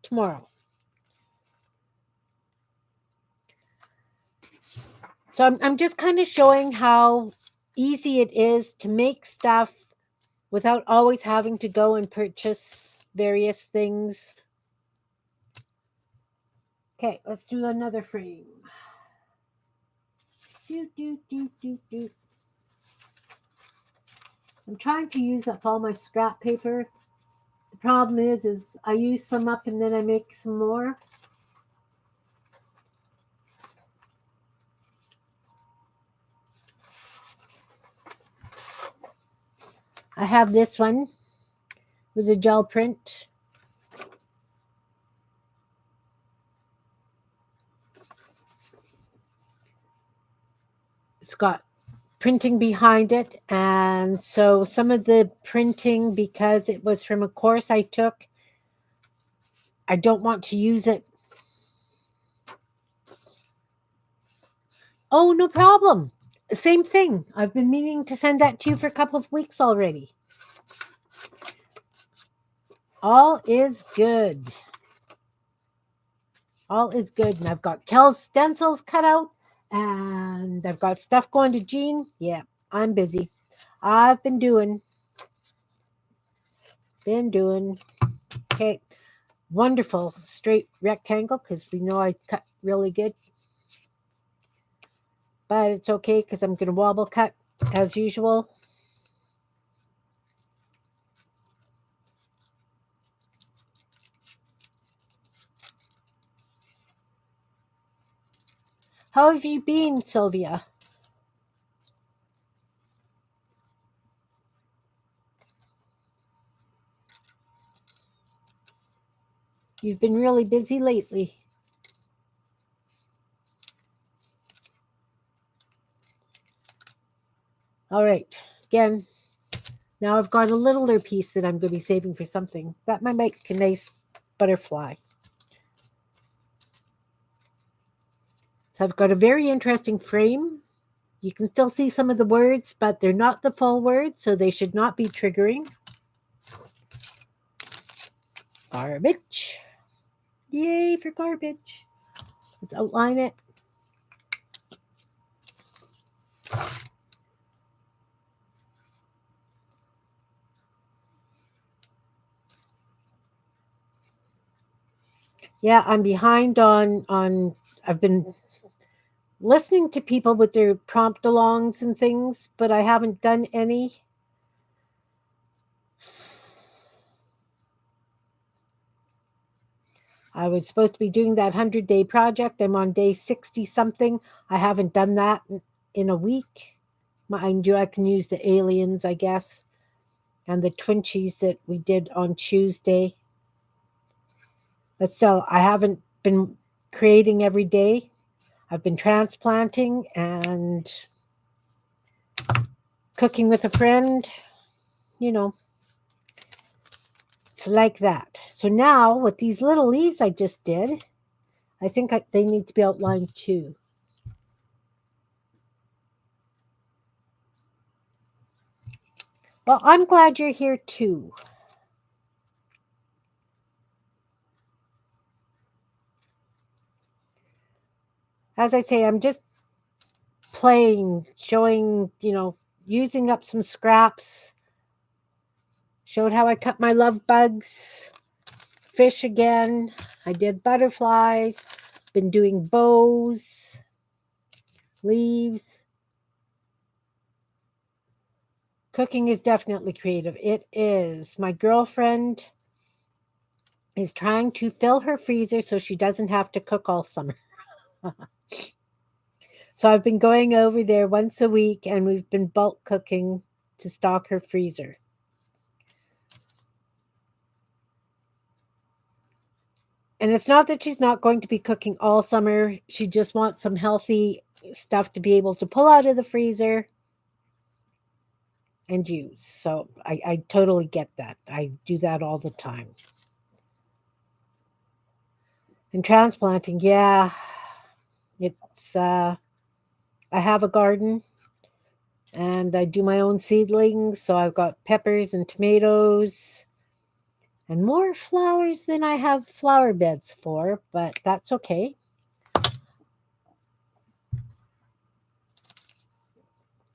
tomorrow. So I'm just kind of showing how easy it is to make stuff without always having to go and purchase various things. Okay, let's do another frame. Do. I'm trying to use up all my scrap paper. The problem is I use some up and then I make some more. I have this one. It was a gel print. It's got printing behind it, and so some of the printing, because it was from a course I took, I don't want to use it. Oh, no problem. Same thing. I've been meaning to send that to you for a couple of weeks already. All is good. All is good. And I've got Kel's stencils cut out, and I've got stuff going to Jean. Yeah, I'm busy. I've been doing. Okay. Wonderful straight rectangle because we know I cut really good. But it's okay because I'm going to wobble cut as usual. How have you been, Sylvia? You've been really busy lately. All right. Again, now I've got a littler piece that I'm going to be saving for something. That might make a nice butterfly. So I've got a very interesting frame. You can still see some of the words, but they're not the full words, so they should not be triggering. Garbage. Yay for garbage. Let's outline it. Yeah, I'm behind on I've been listening to people with their prompt alongs and things, but I haven't done any. I was supposed to be doing that 100-day project. I'm on day 60 something. I haven't done that in a week. Mind you, I can use the aliens, I guess, and the Twinchies that we did on Tuesday. But still, I haven't been creating every day. I've been transplanting and cooking with a friend. You know, it's like that. So now, with these little leaves I just did, I think they need to be outlined too. Well, I'm glad you're here too. as I say, I'm just playing, showing, using up some scraps. Showed how I cut my love bugs. Fish again. I did butterflies. Been doing bows, leaves. Cooking is definitely creative. It is. My girlfriend is trying to fill her freezer so she doesn't have to cook all summer. So I've been going over there once a week and we've been bulk cooking to stock her freezer. And it's not that she's not going to be cooking all summer. She just wants some healthy stuff to be able to pull out of the freezer and use. So I totally get that. I do that all the time. And transplanting, yeah, it's I have a garden and I do my own seedlings. So I've got peppers and tomatoes and more flowers than I have flower beds for, but that's okay.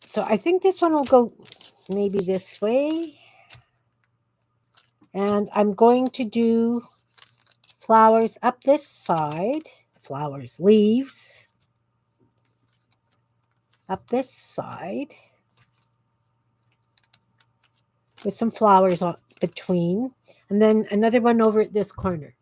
So I think this one will go maybe this way. And I'm going to do flowers up this side. Flowers, leaves. Up this side. With some flowers on between. And then another one over at this corner.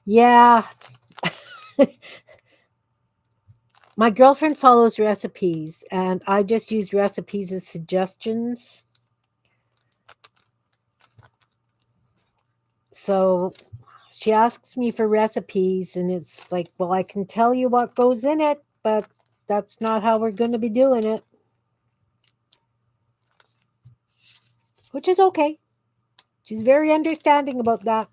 Yeah. My girlfriend follows recipes, and I just use recipes as suggestions. So she asks me for recipes, and it's like, well, I can tell you what goes in it, but that's not how we're going to be doing it. Which is okay. She's very understanding about that.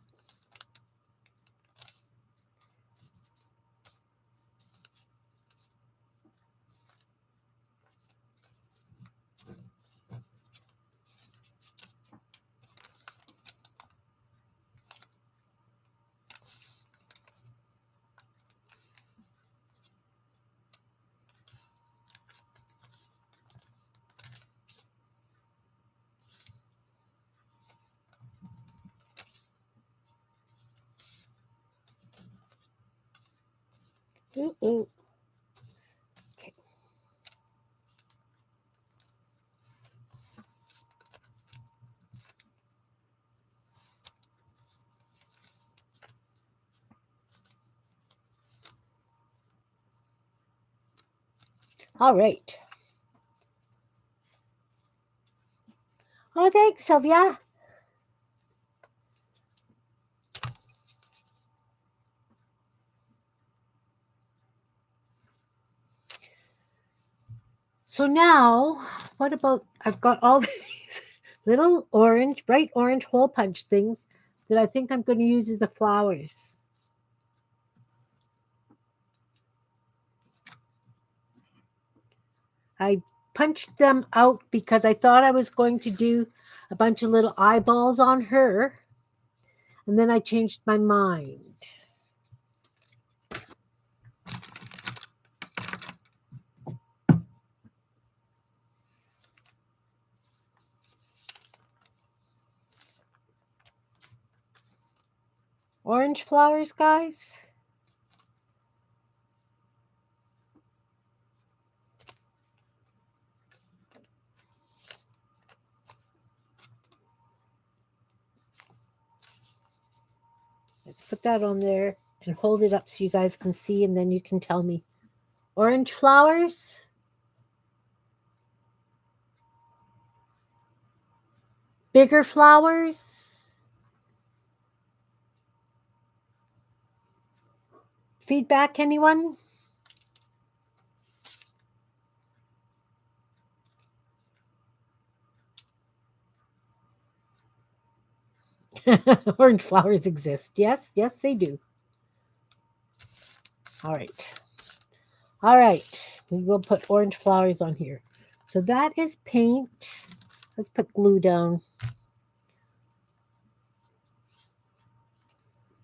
Ooh, ooh. Okay. All right. Oh, thanks, Sylvia. So now, what about I've got all these little orange, bright orange hole punch things that I think I'm going to use as the flowers. I punched them out because I thought I was going to do a bunch of little eyeballs on her, and then I changed my mind. Orange flowers, guys. Let's put that on there and hold it up so you guys can see, and then you can tell me. Orange flowers. Bigger flowers. Feedback, anyone? Orange flowers exist. Yes, yes, they do. All right. All right. We will put orange flowers on here. So that is paint. Let's put glue down.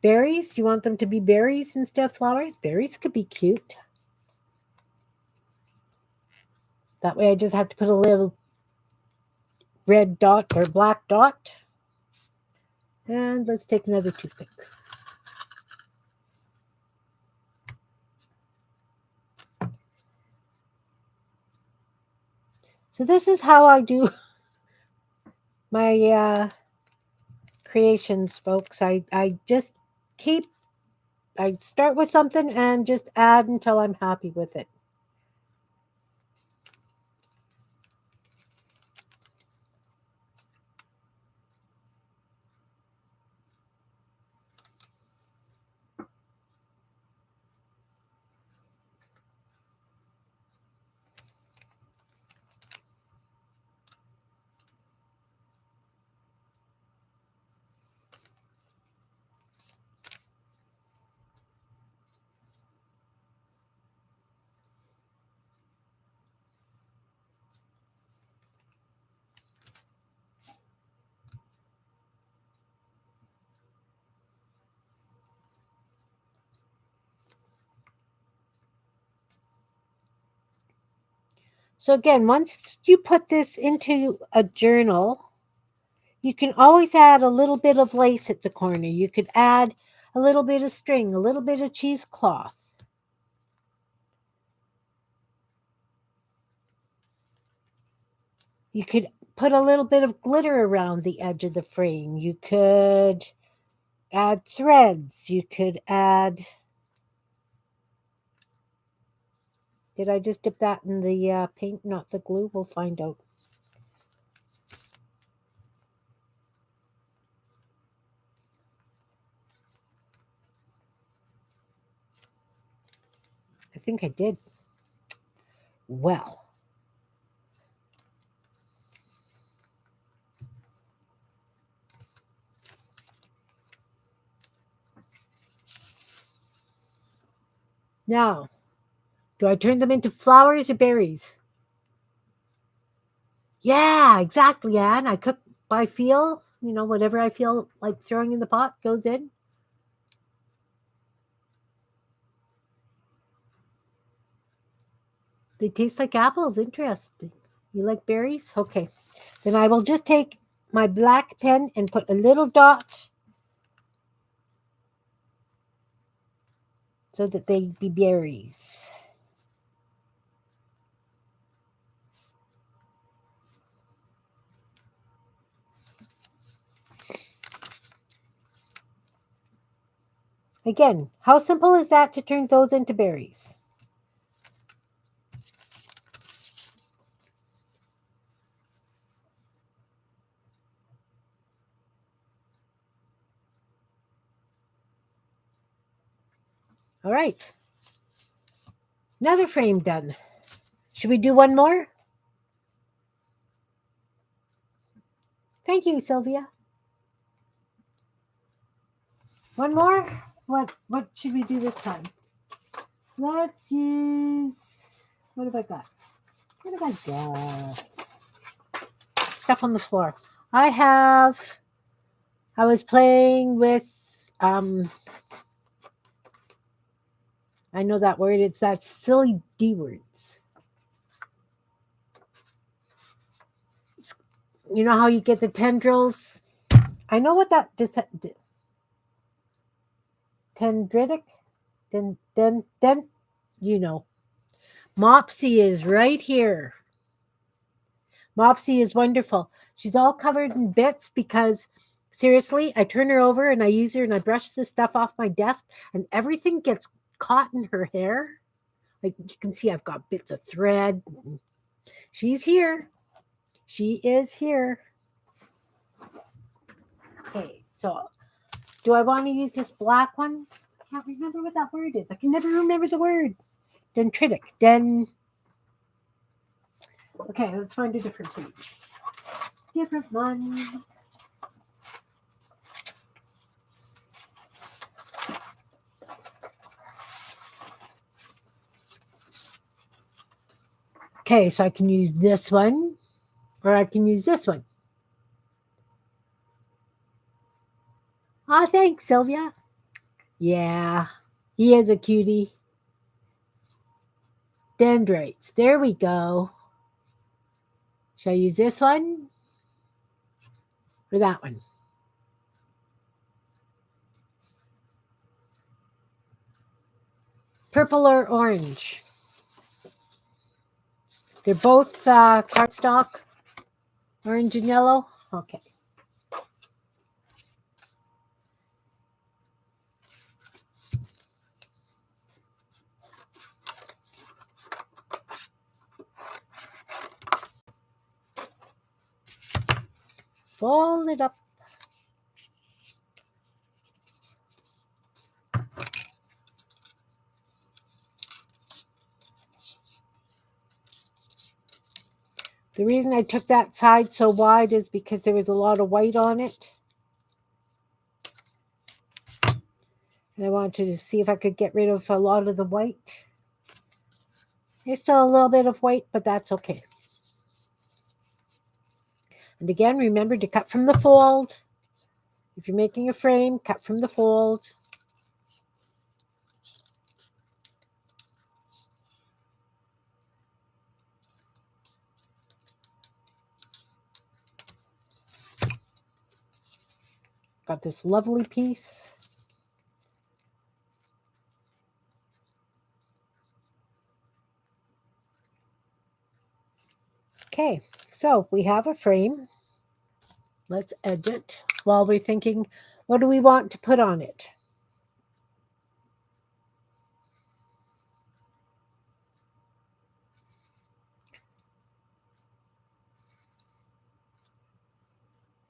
Berries. You want them to be berries instead of flowers? Berries could be cute. That way I just have to put a little red dot or black dot. And let's take another toothpick. So this is how I do my creations, folks. I just I start with something and just add until I'm happy with it. So again, once you put this into a journal, you can always add a little bit of lace at the corner. You could add a little bit of string, a little bit of cheesecloth. You could put a little bit of glitter around the edge of the frame. You could add threads. You could add... Did I just dip that in the paint, not the glue? We'll find out. I think I did. Well. Now, do I turn them into flowers or berries? Yeah, exactly, Anne. I cook by feel. Whatever I feel like throwing in the pot goes in. They taste like apples. Interesting. You like berries? Okay. Then I will just take my black pen and put a little dot so that they be berries. Again, how simple is that to turn those into berries? All right. Another frame done. Should we do one more? Thank you, Sylvia. One more? What should we do this time? Let's use... What have I got? What have I got? Stuff on the floor. I was playing with... I know that word. It's that silly D words. You know how you get the tendrils? I know what that... Dendritic? You know. Mopsy is right here. Mopsy is wonderful. She's all covered in bits because, seriously, I turn her over and I use her and I brush the stuff off my desk and everything gets caught in her hair. Like you can see I've got bits of thread. She's here. She is here. Okay, so do I want to use this black one? I can't remember what that word is. I can never remember the word. Dendritic. Okay, let's find a different page. Different one. Okay, so I can use this one, or I can use this one. Ah, thanks, Sylvia. Yeah, he is a cutie. Dendrites. There we go. Shall I use this one or that one? Purple or orange? They're both cardstock, orange and yellow. Okay. Fold it up. The reason I took that side so wide is because there was a lot of white on it. And I wanted to see if I could get rid of a lot of the white. There's still a little bit of white, but that's okay. And again, remember to cut from the fold. If you're making a frame, cut from the fold. Got this lovely piece. Okay, so we have a frame. Let's edge it while we're thinking, what do we want to put on it?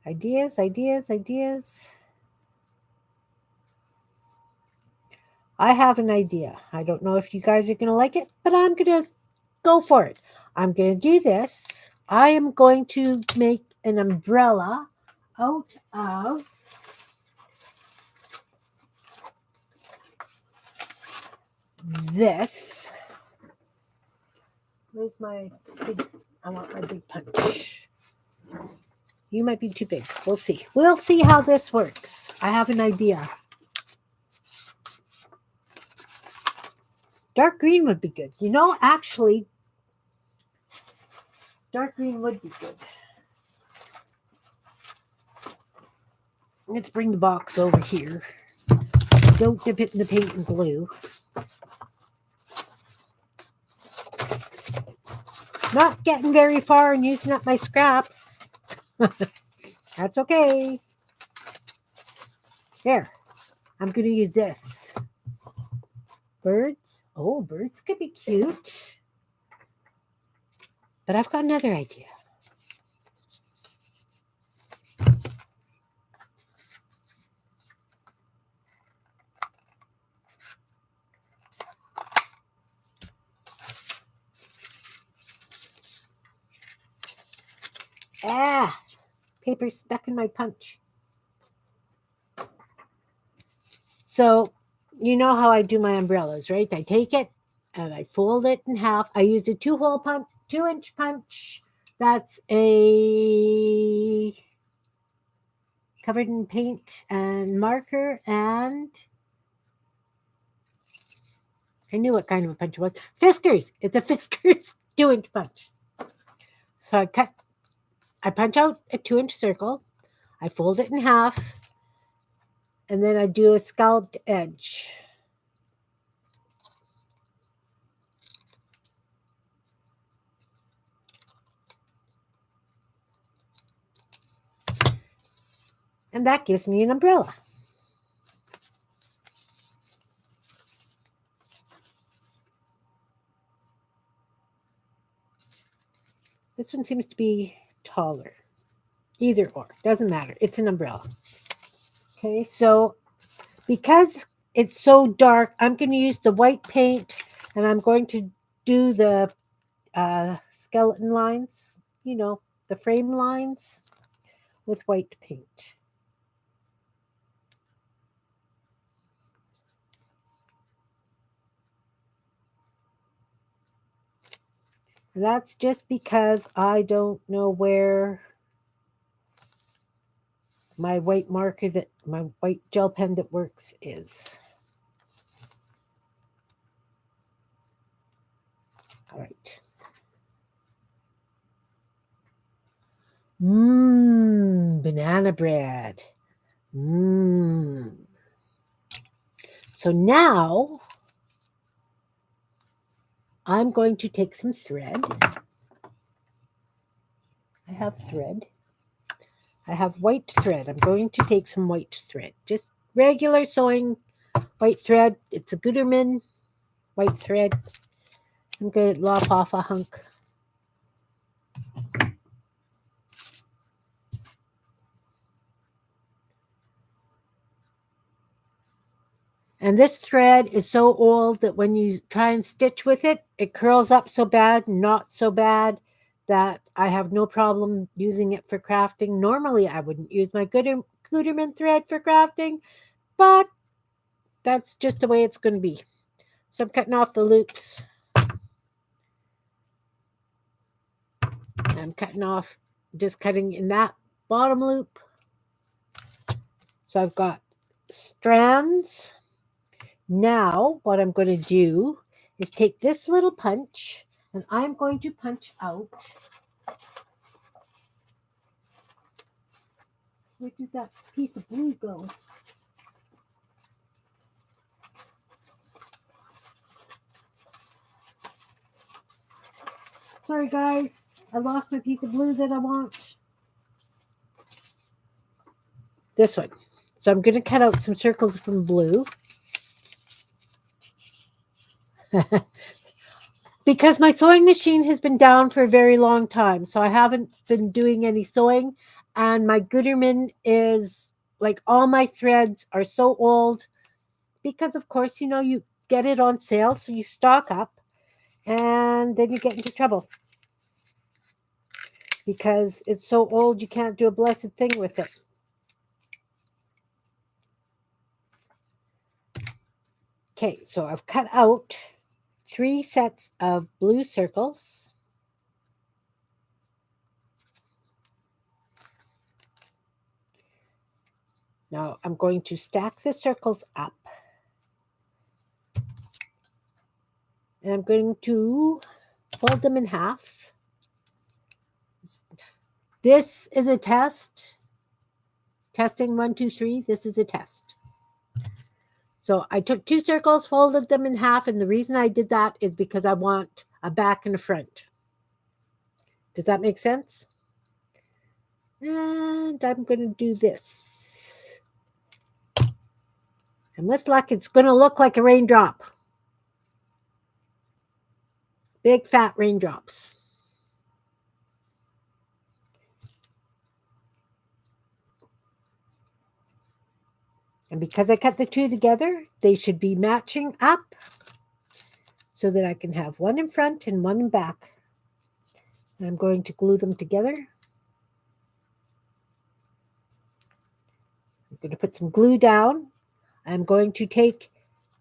Ideas, ideas, ideas. I have an idea. I don't know if you guys are going to like it, but I'm going to go for it. I'm going to do this. I am going to make an umbrella out of this. Where's my big, I want my big punch. You might be too big. We'll see. We'll see how this works. I have an idea. Dark green would be good. You know, actually, dark green would be good. Let's bring the box over here. Don't dip it in the paint and glue. Not getting very far and using up my scraps. That's okay. There. I'm going to use this. Birds. Oh, birds could be cute. But I've got another idea. Ah, paper stuck in my punch. So, you know how I do my umbrellas, right? I take it and I fold it in half. I used a 2-hole punch, 2-inch punch. That's a covered in paint and marker, and I knew what kind of a punch it was. Fiskars. It's a Fiskars 2-inch punch. So I punch out a 2-inch circle. I fold it in half, and then I do a scalloped edge. And that gives me an umbrella. This one seems to be taller. Either or, doesn't matter. It's an umbrella. Okay, so because it's so dark, I'm going to use the white paint, and I'm going to do the skeleton lines, you know, the frame lines with white paint. And that's just because I don't know where my white marker my white gel pen that works is. All right. Banana bread. So now I'm going to take some thread. I have thread. I have white thread. I'm going to take some white thread. Just regular sewing white thread. It's a Gutermann white thread. I'm going to lop off a hunk. And this thread is so old that when you try and stitch with it, it curls up so bad, not so bad, that I have no problem using it for crafting. Normally, I wouldn't use my Gutermann thread for crafting, but that's just the way it's going to be. So I'm cutting off the loops. I'm just cutting in that bottom loop. So I've got strands. Now what I'm going to do is take this little punch and I'm going to punch out. Where did that piece of blue go? Sorry guys, I lost my piece of blue that I want. This one. So I'm going to cut out some circles from blue. Because my sewing machine has been down for a very long time, so I haven't been doing any sewing, and my Gutermann is like all my threads are so old because of course, you get it on sale, so you stock up and then you get into trouble because it's so old you can't do a blessed thing with it. Okay, so I've cut out 3 sets of blue circles. Now I'm going to stack the circles up. And I'm going to fold them in half. This is a test. Testing 1, 2, 3. This is a test. So I took 2 circles, folded them in half, and the reason I did that is because I want a back and a front. Does that make sense? And I'm going to do this. And with luck, it's going to look like a raindrop. Big fat raindrops. And because I cut the 2 together, they should be matching up so that I can have one in front and one in back. And I'm going to glue them together. I'm going to put some glue down. I'm going to take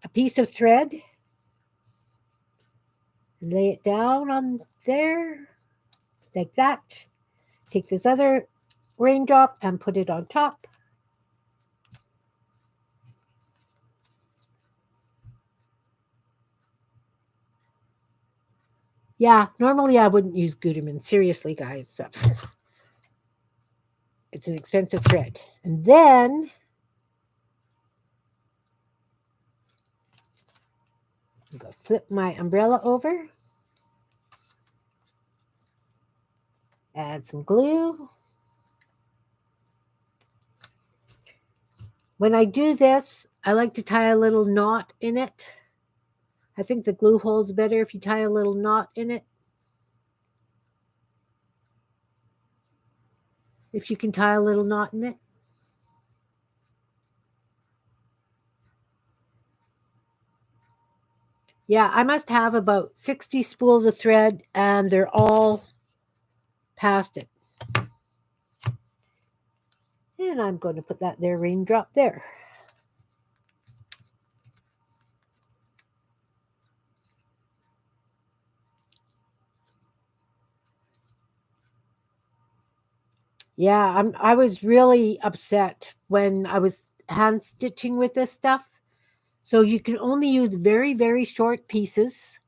a piece of thread and lay it down on there like that. Take this other raindrop and put it on top. Yeah, normally I wouldn't use Gutermann. Seriously, guys. It's an expensive thread. And then I'm going to flip my umbrella over. Add some glue. When I do this, I like to tie a little knot in it. I think the glue holds better if you tie a little knot in it. If you can tie a little knot in it. Yeah, I must have about 60 spools of thread, and they're all past it. And I'm going to put that there raindrop there. Yeah, I was really upset when I was hand stitching with this stuff. So you can only use very, very short pieces,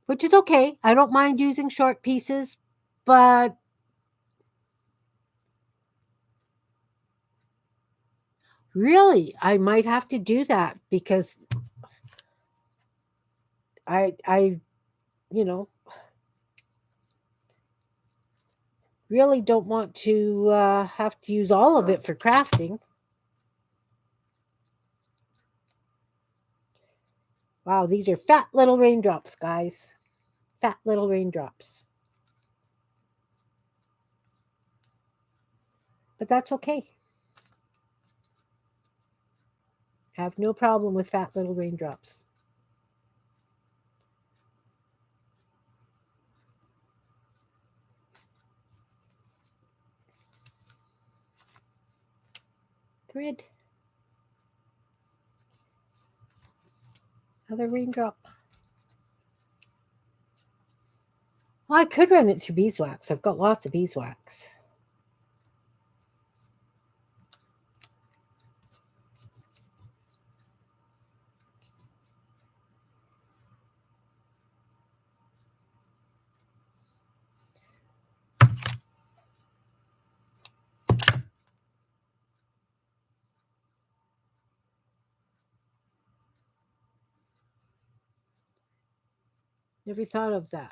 which is okay. I don't mind using short pieces, but really, I might have to do that because I, you know, really don't want to have to use all of it for crafting. Wow, these are fat little raindrops, guys. Fat little raindrops. But that's okay. I have no problem with fat little raindrops. Thread. Another raindrop. Well, I could run it through beeswax. I've got lots of beeswax. Never thought of that.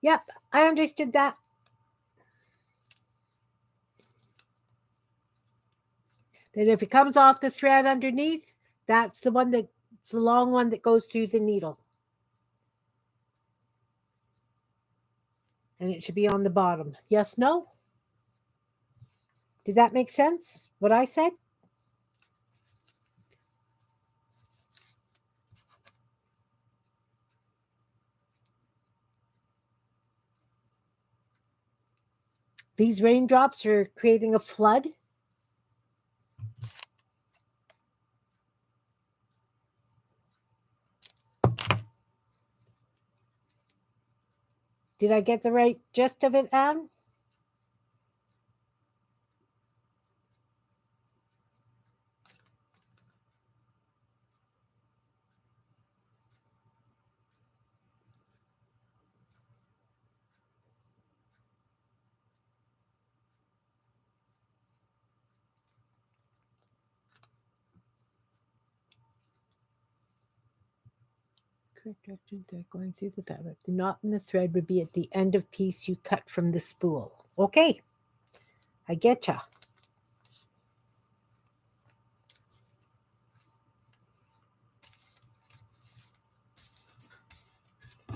Yep, I understood that. That if it comes off the thread underneath, that's the long one that goes through the needle. And it should be on the bottom. Yes, no? Did that make sense? What I said? These raindrops are creating a flood. Did I get the right gist of it, Anne? Correct directions are going through the fabric. The knot in the thread would be at the end of piece you cut from the spool. Okay, I getcha.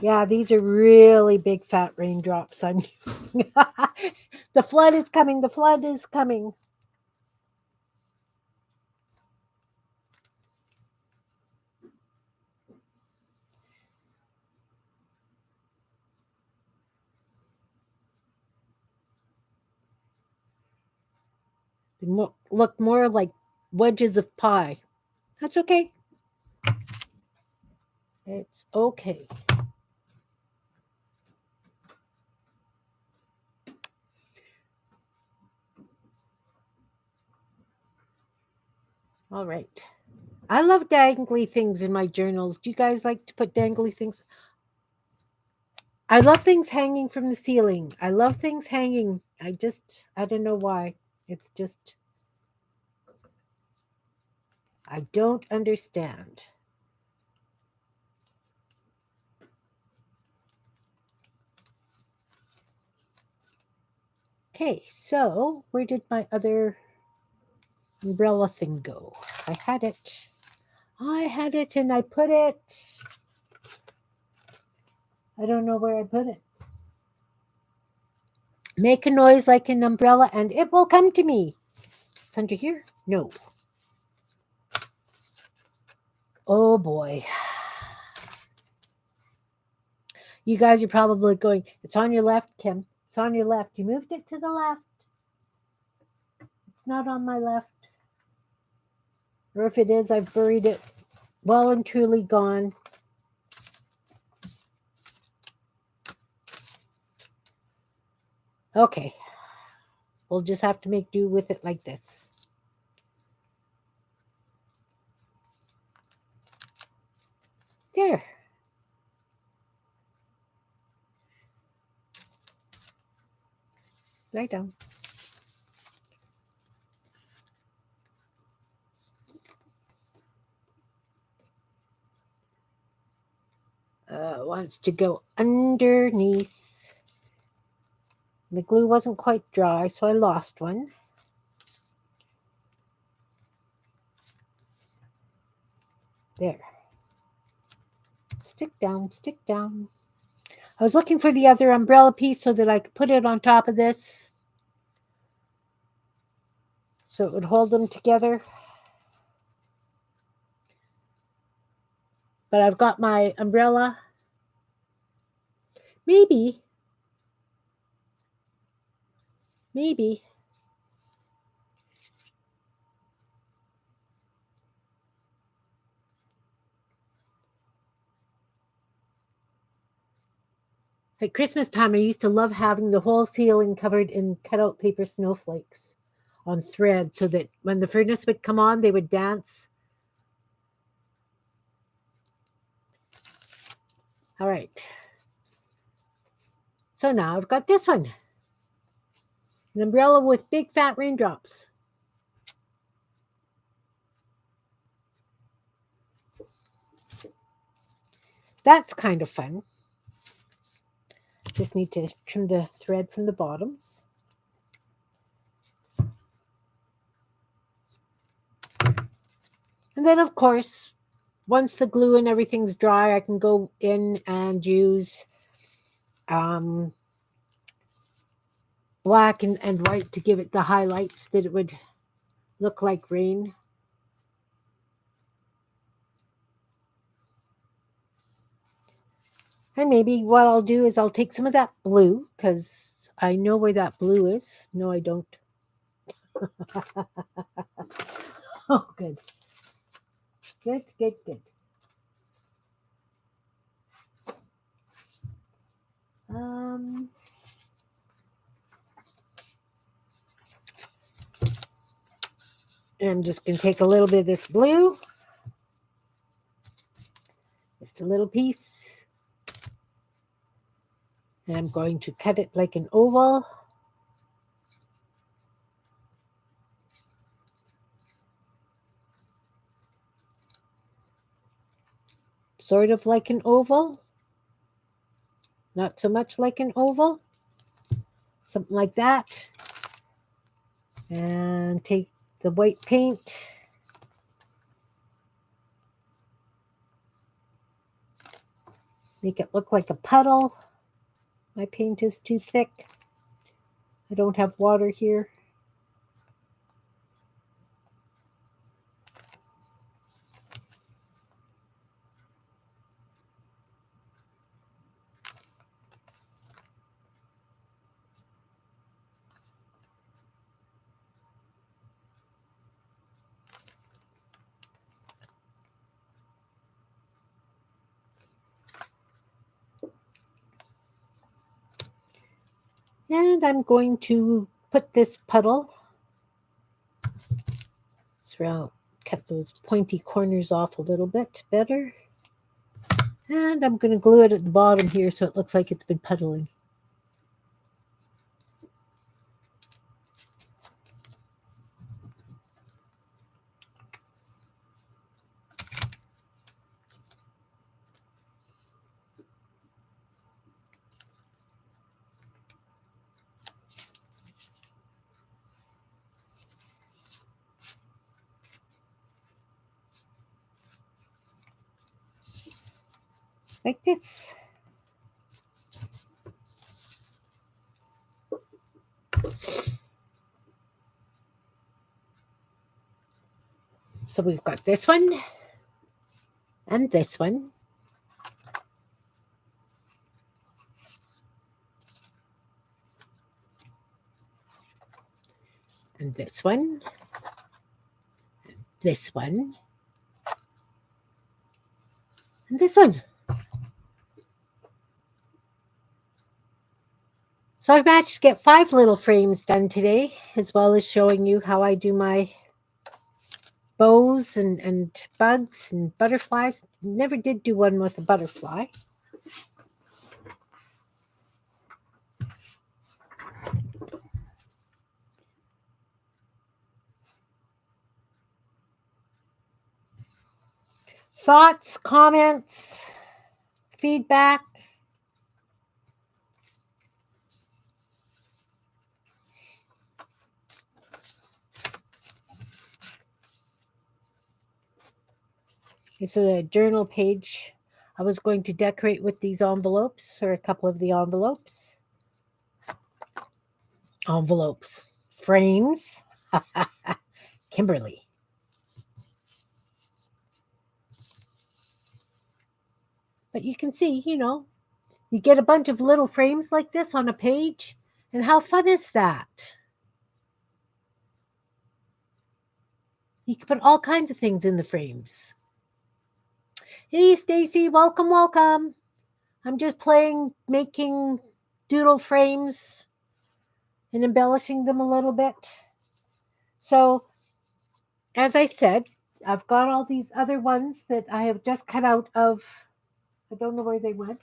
Yeah, these are really big fat raindrops. The flood is coming. The flood is coming. They look more like wedges of pie. That's okay. It's okay. All right. I love dangly things in my journals. Do you guys like to put dangly things? I love things hanging from the ceiling. I love things hanging. I don't know why. It's just, I don't understand. Okay, so where did my other umbrella thing go? I had it. I had it and I put it. I don't know where I put it. Make a noise like an umbrella and it will come to me. It's under here? No. Oh boy. You guys are probably going, it's on your left, Kim. It's on your left. You moved it to the left. It's not on my left. Or if it is, I've buried it well and truly gone. Okay. We'll just have to make do with it like this. There. Lie down. Wants to go underneath. The glue wasn't quite dry, so I lost one. There. Stick down, stick down. I was looking for the other umbrella piece so that I could put it on top of this, so it would hold them together. But I've got my umbrella. Maybe. At Christmas time, I used to love having the whole ceiling covered in cutout paper snowflakes on thread so that when the furnace would come on, they would dance. All right. So now I've got this one. An umbrella with big fat raindrops. That's kind of fun. Just need to trim the thread from the bottoms. And then, of course, once the glue and everything's dry, I can go in and use black and white to give it the highlights that it would look like rain. And maybe what I'll do is I'll take some of that blue, because I know where that blue is. No, I don't. Oh, good. Good. I'm just going to take a little bit of this blue. Just a little piece. And I'm going to cut it like an oval. Sort of like an oval. Not so much like an oval. Something like that. And take the white paint. Make it look like a puddle. My paint is too thick. I don't have water here. And I'm going to put this puddle. Let's cut those pointy corners off a little bit better. And I'm going to glue it at the bottom here so it looks like it's been puddling. Like this. So we've got this one and this one. and this one, this one, and this one. So I've managed to get 5 little frames done today, as well as showing you how I do my bows and bugs and butterflies. Never did do one with a butterfly. Thoughts, comments, feedback? It's a journal page. I was going to decorate with these envelopes, or a couple of the envelopes. Envelopes. Frames. Kimberly. But you can see, you get a bunch of little frames like this on a page. And how fun is that? You can put all kinds of things in the frames. Hey, Stacy, welcome, welcome. I'm just making doodle frames and embellishing them a little bit. So, as I said, I've got all these other ones that I have just cut out of, I don't know where they went.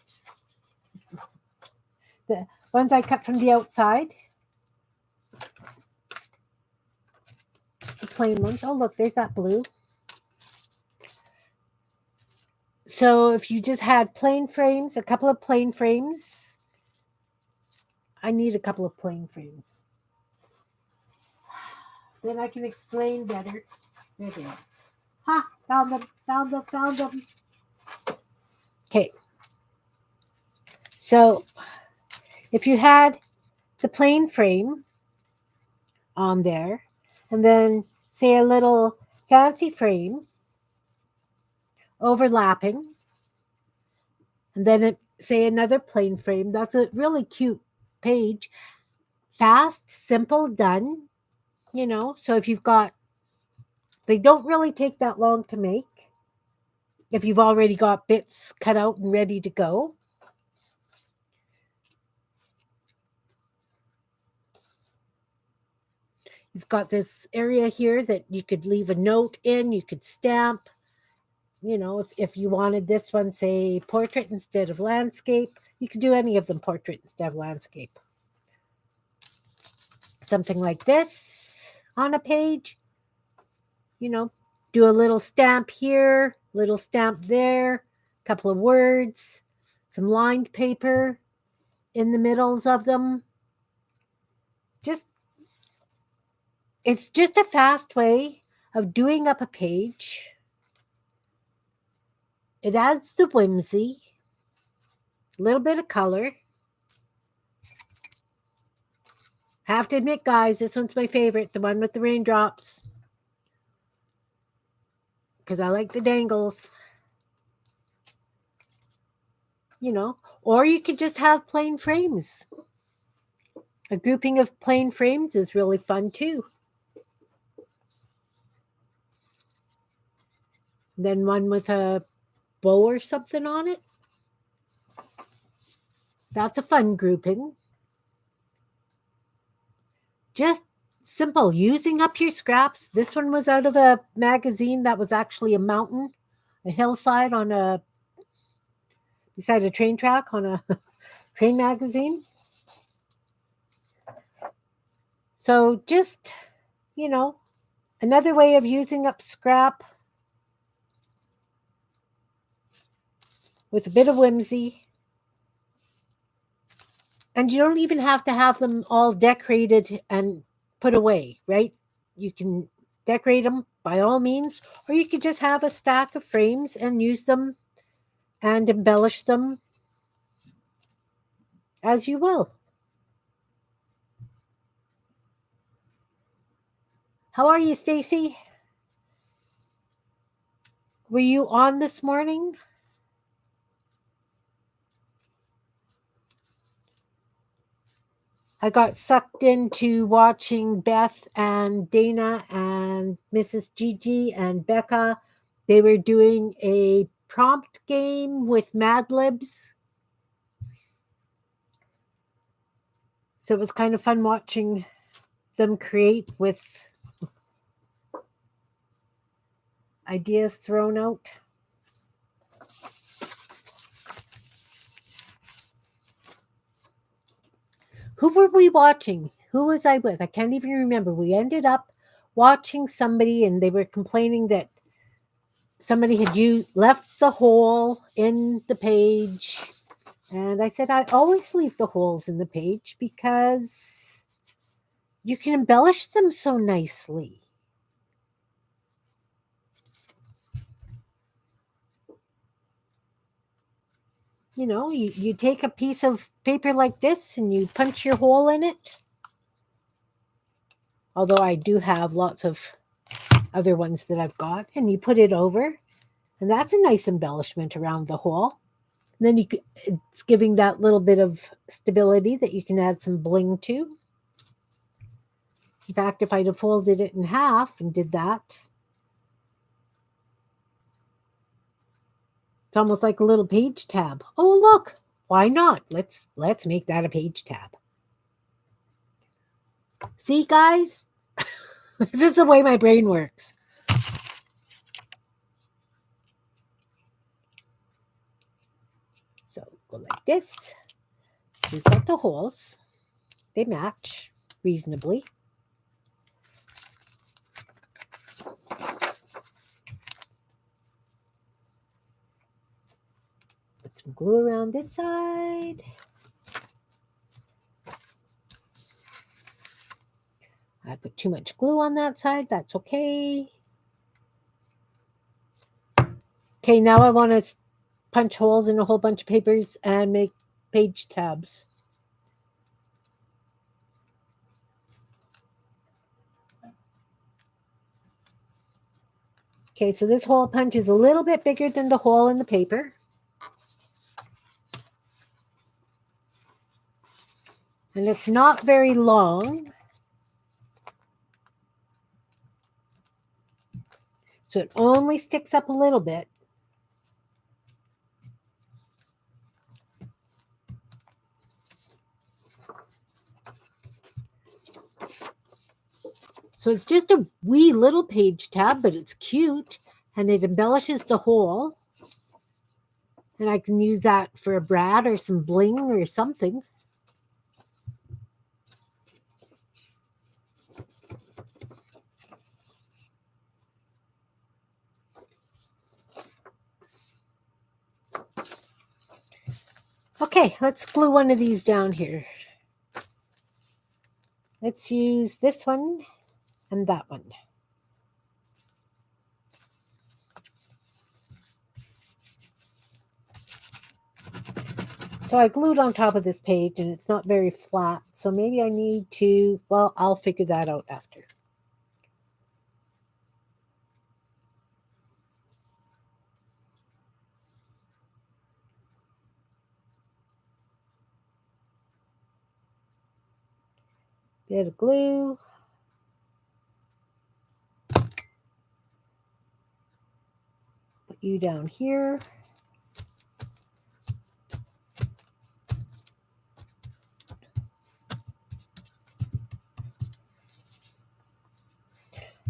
The ones I cut from the outside. The plain ones. Oh, look, there's that blue. So if you just had plain frames, a couple of plain frames, I need a couple of plain frames. Then I can explain better. There they are. Ha! Found them, found them, found them. Okay. So if you had the plain frame on there, and then say a little fancy frame overlapping, and then say another plain frame, that's a really cute page. Fast, simple, done. So if you've got, they don't really take that long to make if you've already got bits cut out and ready to go. You've got this area here that you could leave a note in, you could stamp. If you wanted this one, say portrait instead of landscape, you could do any of them portrait instead of landscape. Something like this on a page, do a little stamp here, little stamp there, a couple of words, some lined paper in the middles of them. It's just a fast way of doing up a page. It adds the whimsy, a little bit of color. Have to admit, guys, this one's my favorite, the one with the raindrops, because I like the dangles. Or you could just have plain frames. A grouping of plain frames is really fun too. Then one with a bow or something on it. That's a fun grouping. Just simple, using up your scraps. This one was out of a magazine that was actually a mountain, a hillside beside a train track on a train magazine. So just, another way of using up scrap with a bit of whimsy. And you don't even have to have them all decorated and put away, right? You can decorate them by all means, or you could just have a stack of frames and use them and embellish them as you will. How are you, Stacy? Were you on this morning? I got sucked into watching Beth and Dana and Mrs. Gigi and Becca. They were doing a prompt game with Mad Libs. So it was kind of fun watching them create with ideas thrown out. Who were we watching? Who was I with? I can't even remember. We ended up watching somebody and they were complaining that somebody had left the hole in the page. And I said, I always leave the holes in the page because you can embellish them so nicely. You know, you take a piece of paper like this and you punch your hole in it. Although I do have lots of other ones that I've got, and you put it over, and that's a nice embellishment around the hole. And then it's giving that little bit of stability that you can add some bling to. In fact, if I'd have folded it in half and did that, it's almost like a little page tab. Oh, look, why not? Let's make that a page tab. See, guys, this is the way my brain works. So go like this. We've got the holes. They match reasonably. Put some glue around this side. I put too much glue on that side. That's okay. Okay, now I want to punch holes in a whole bunch of papers and make page tabs. Okay, so this hole punch is a little bit bigger than the hole in the paper. And it's not very long. So it only sticks up a little bit. So it's just a wee little page tab, but it's cute and it embellishes the hole. And I can use that for a brad or some bling or something. Okay, let's glue one of these down here. Let's use this one and that one. So I glued on top of this page and it's not very flat. So maybe I need to, well, I'll figure that out after. Bit of glue. Put you down here.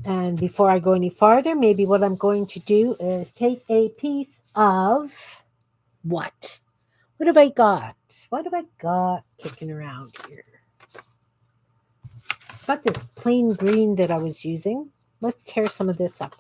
And before I go any farther, maybe what I'm going to do is take a piece of what? What have I got? What have I got kicking around here? I've got this plain green that I was using. Let's tear some of this up.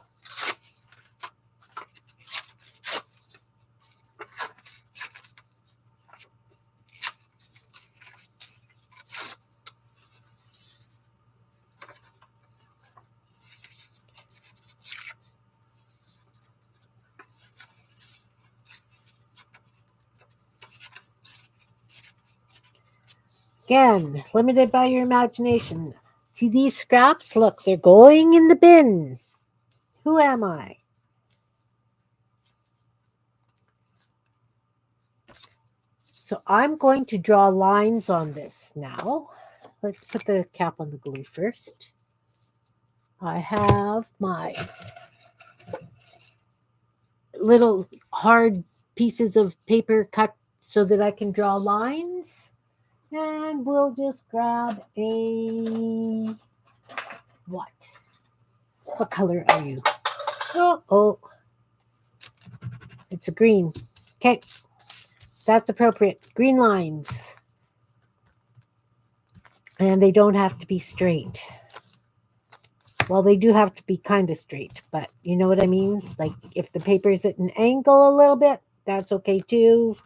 Again, limited by your imagination. See these scraps? Look, they're going in the bin. Who am I? So I'm going to draw lines on this now. let's put the cap on the glue first. I have my little hard pieces of paper cut so that I can draw lines. And we'll just grab a what? What color are you? Oh, it's a green. Okay, that's appropriate. Green lines. And they don't have to be straight. Well, they do have to be kind of straight, but you know what I mean? Like if the paper is at an angle a little bit, that's okay too.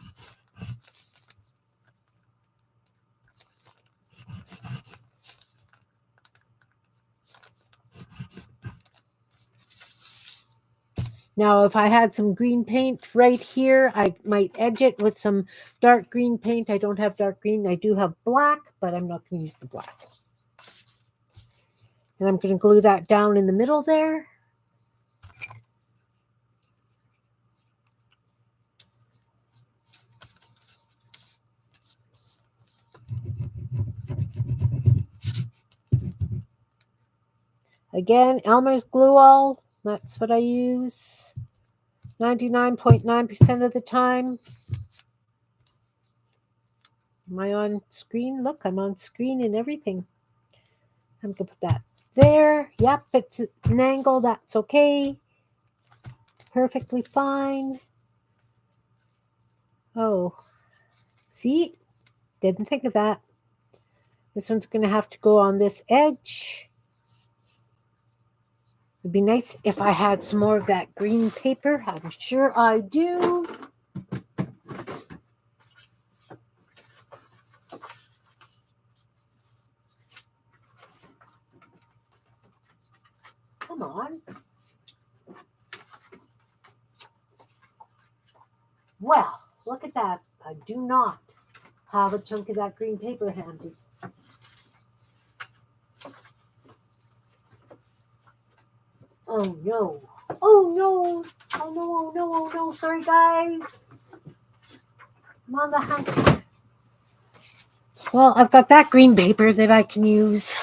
Now, if I had some green paint right here, I might edge it with some dark green paint. I don't have dark green. I do have black, but I'm not going to use the black. And I'm going to glue that down in the middle there. Again, Elmer's Glue All. That's what I use 99.9% of the time. Am I on screen? Look, I'm on screen and everything. I'm going to put that there. Yep, it's an angle. That's okay. Perfectly fine. Oh, see? Didn't think of that. This one's going to have to go on this edge. It'd be nice if I had some more of that green paper. I'm sure I do. Come on. Well, look at that. I do not have a chunk of that green paper handy. Oh no. Oh no. Oh no, oh no, oh no. Sorry guys. I'm on the hunt. Well, I've got that green paper that I can use,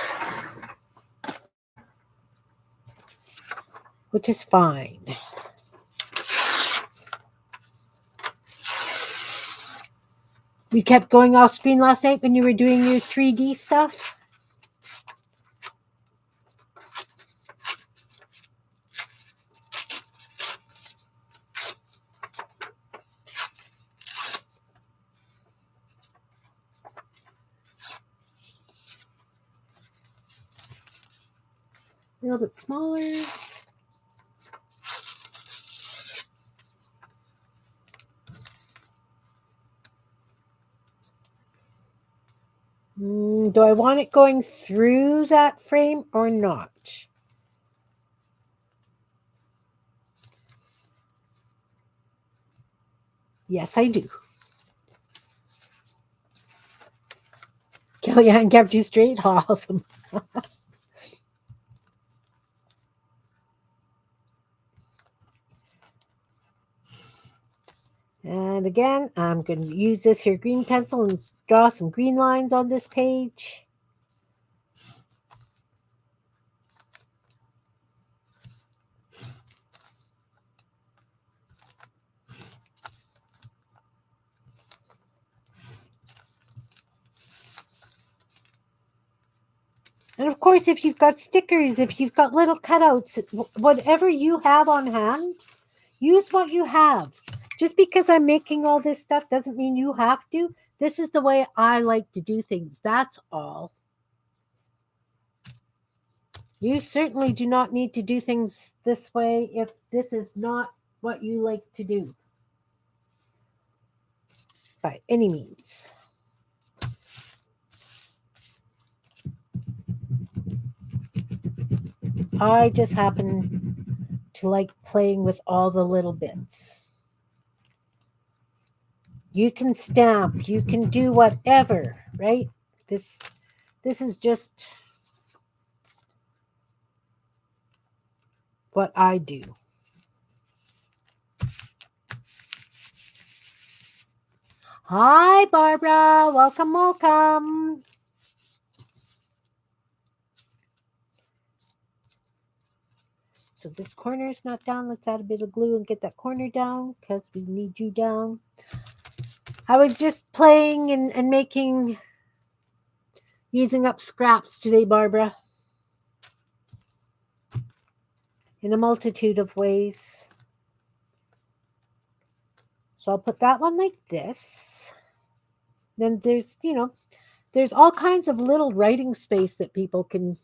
which is fine. We kept going off screen last night when you were doing your 3D stuff. A little bit smaller. Do I want it going through that frame or not? Yes, I do. Kellyanne kept you straight. Awesome. And again, I'm going to use this here green pencil and draw some green lines on this page. And of course, if you've got stickers, if you've got little cutouts, whatever you have on hand, use what you have. Just because I'm making all this stuff doesn't mean you have to. This is the way I like to do things. That's all. You certainly do not need to do things this way if this is not what you like to do. By any means. I just happen to like playing with all the little bits. You can stamp, you can do whatever, right? This is just what I do. Hi, Barbara. Welcome, welcome. So this corner is not down. Let's add a bit of glue and get that corner down because we need you down. I was just playing and making, using up scraps today, Barbara, in a multitude of ways. So I'll put that one like this. Then there's, there's all kinds of little writing space that people can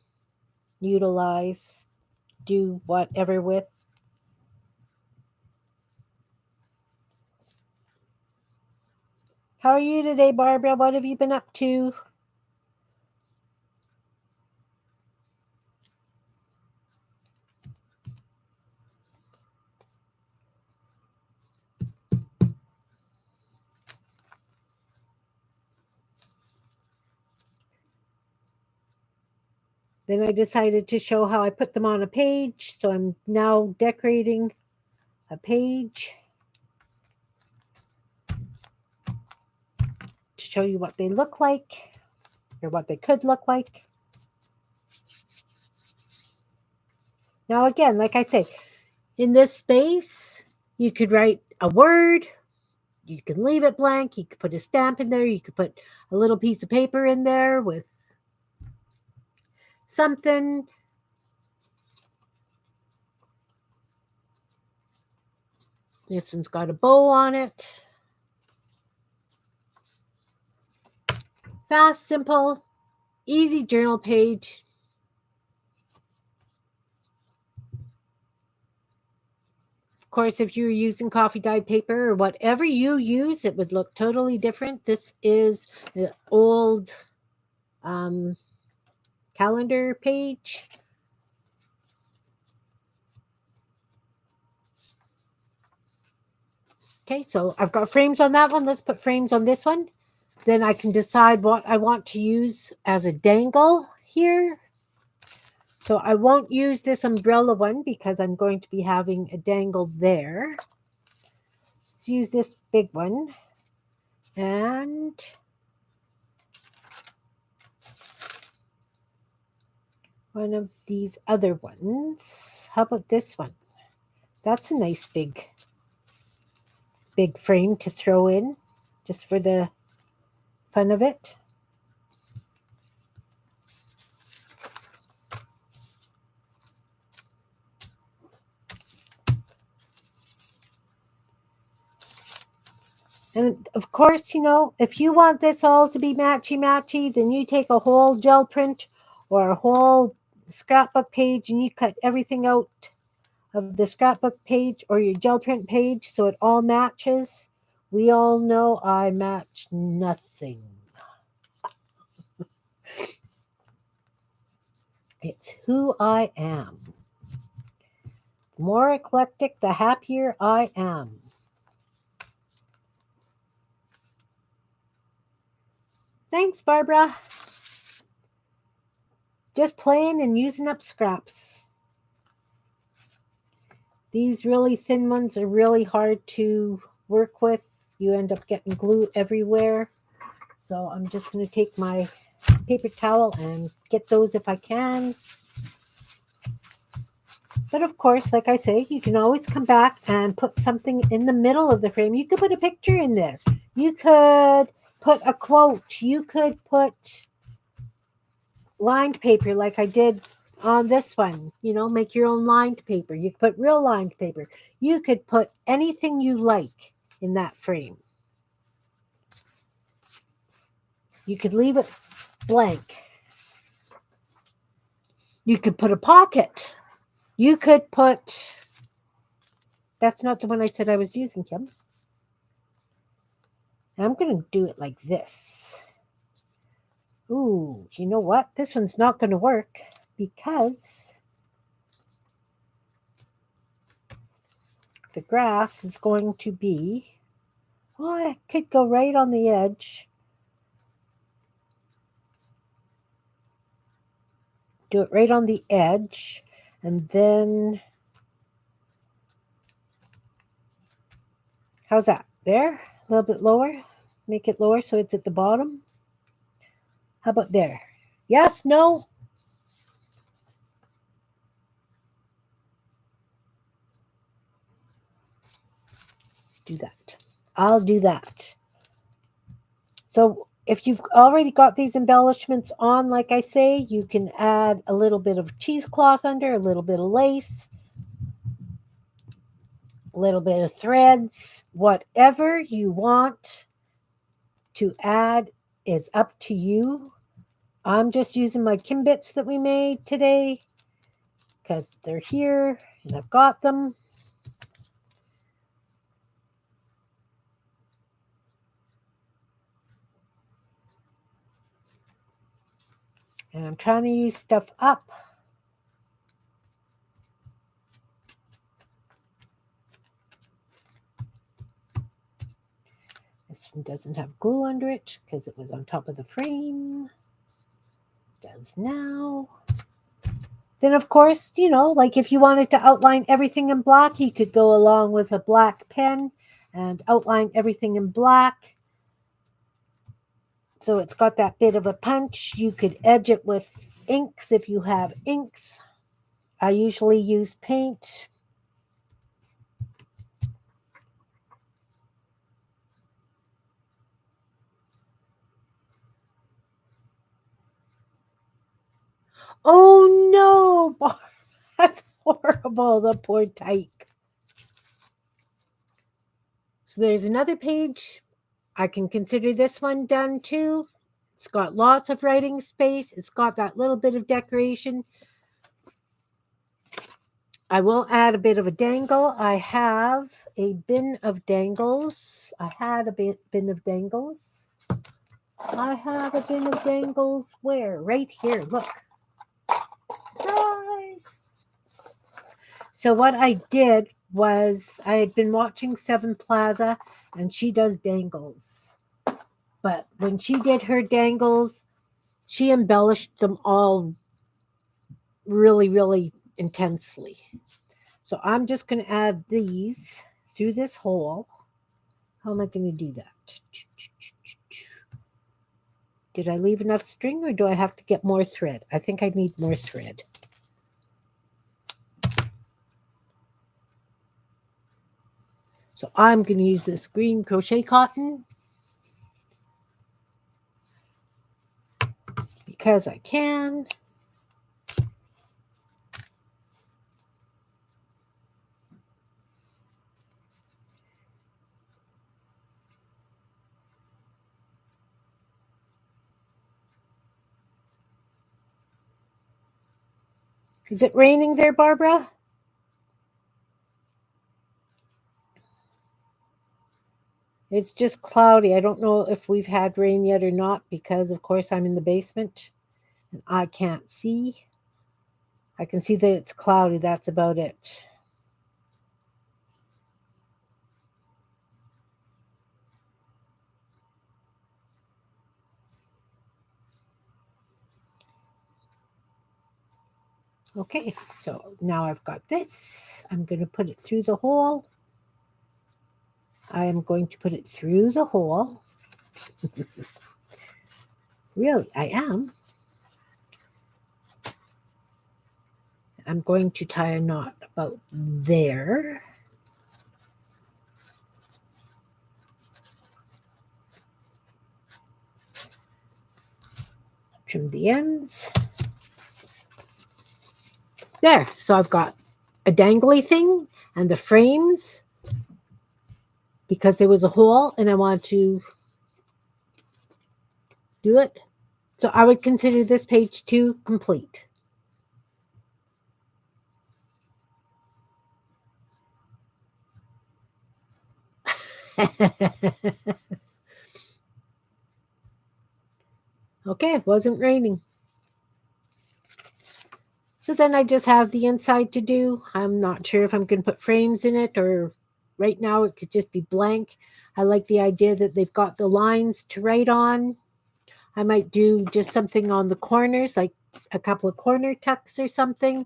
utilize, do whatever with. How are you today, Barbara? What have you been up to? Then I decided to show how I put them on a page. So I'm now decorating a page to show you what they look like or what they could look like. Now, again, like I say, in this space, you could write a word. You can leave it blank. You could put a stamp in there. You could put a little piece of paper in there with something. This one's got a bow on it. Fast, simple, easy journal page. Of course, if you're using coffee dyed paper or whatever you use, it would look totally different. This is an old calendar page. Okay, so I've got frames on that one. Let's put frames on this one. Then I can decide what I want to use as a dangle here. So I won't use this umbrella one because I'm going to be having a dangle there. Let's use this big one. And one of these other ones. How about this one? That's a nice big frame to throw in just for the fun of it. And of course, if you want this all to be matchy-matchy, then you take a whole gel print or a whole scrapbook page and you cut everything out of the scrapbook page or your gel print page so it all matches. We all know I match nothing. It's who I am. The more eclectic, the happier I am. Thanks, Barbara. Just playing and using up scraps. These really thin ones are really hard to work with. You end up getting glue everywhere. So I'm just going to take my paper towel and get those if I can. But of course, like I say, you can always come back and put something in the middle of the frame. You could put a picture in there. You could put a quote. You could put lined paper like I did on this one. Make your own lined paper. You could put real lined paper. You could put anything you like in that frame. You could leave it blank. You could put a pocket. You could put... That's not the one I said I was using, Kim. I'm going to do it like this. Ooh, you know what? This one's not going to work because the grass is going to be... Well, I could go right on the edge. Do it right on the edge. And then... How's that? There? A little bit lower? Make it lower so it's at the bottom. How about there? Yes? No? do that. I'll do that. So if you've already got these embellishments on, like I say, you can add a little bit of cheesecloth under, a little bit of lace, a little bit of threads, whatever you want to add is up to you. I'm just using my Kimbits that we made today because they're here and I've got them. And I'm trying to use stuff up. This one doesn't have glue under it because it was on top of the frame. Does now. Then, of course, like if you wanted to outline everything in black, you could go along with a black pen and outline everything in black. So it's got that bit of a punch. You could edge it with inks if you have inks. I usually use paint. Oh no, that's horrible, the poor tyke. So there's another page. I can consider this one done too. It's got lots of writing space. It's got that little bit of decoration. I will add a bit of a dangle. I have a bin of dangles. I had a bin of dangles. I have a bin of dangles where? Right here. Look. Surprise! So what I did was I had been watching Seven Plaza and she does dangles. But when she did her dangles, she embellished them all really, really intensely. So I'm just going to add these through this hole. How am I going to do that? Did I leave enough string or do I have to get more thread? I think I need more thread. So I'm going to use this green crochet cotton because I can. Is it raining there, Barbara? It's just cloudy. I don't know if we've had rain yet or not because, of course, I'm in the basement and I can't see. I can see that it's cloudy. That's about it. Okay, so now I've got this. I'm going to put it through the hole. I am going to put it through the hole. Really, I am. I'm going to tie a knot about there. Trim the ends. There, so I've got a dangly thing and the frames because there was a hole and I wanted to do it. So I would consider this page 2 complete. Okay, it wasn't raining. So then I just have the inside to do. I'm not sure if I'm going to put frames in it or right now it could just be blank. I like the idea that they've got the lines to write on. I might do just something on the corners, like a couple of corner tucks or something.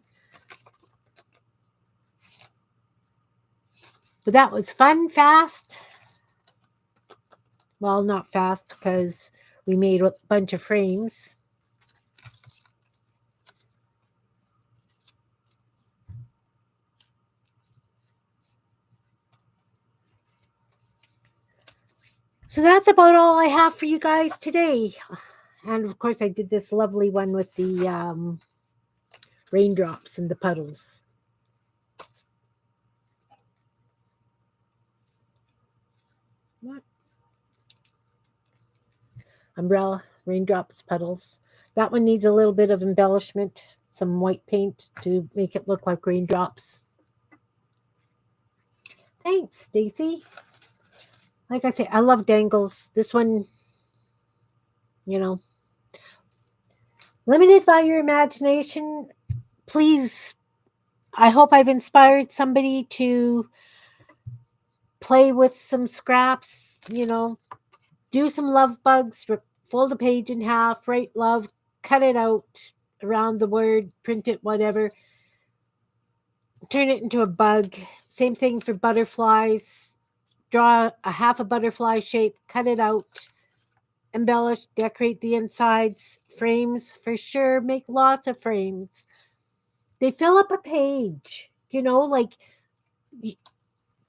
But that was fun, fast. Well, not fast because we made a bunch of frames. So that's about all I have for you guys today. And of course, I did this lovely one with the raindrops and the puddles. What? Umbrella, raindrops, puddles. That one needs a little bit of embellishment, some white paint to make it look like raindrops. Thanks, Stacy. Like I say, I love dangles. This one, you know, limited by your imagination. Please, I hope I've inspired somebody to play with some scraps, do some love bugs, fold a page in half, write love, cut it out around the word, print it, whatever, turn it into a bug. Same thing for butterflies. Draw a half a butterfly shape, cut it out, embellish, decorate the insides, frames for sure, make lots of frames. They fill up a page, like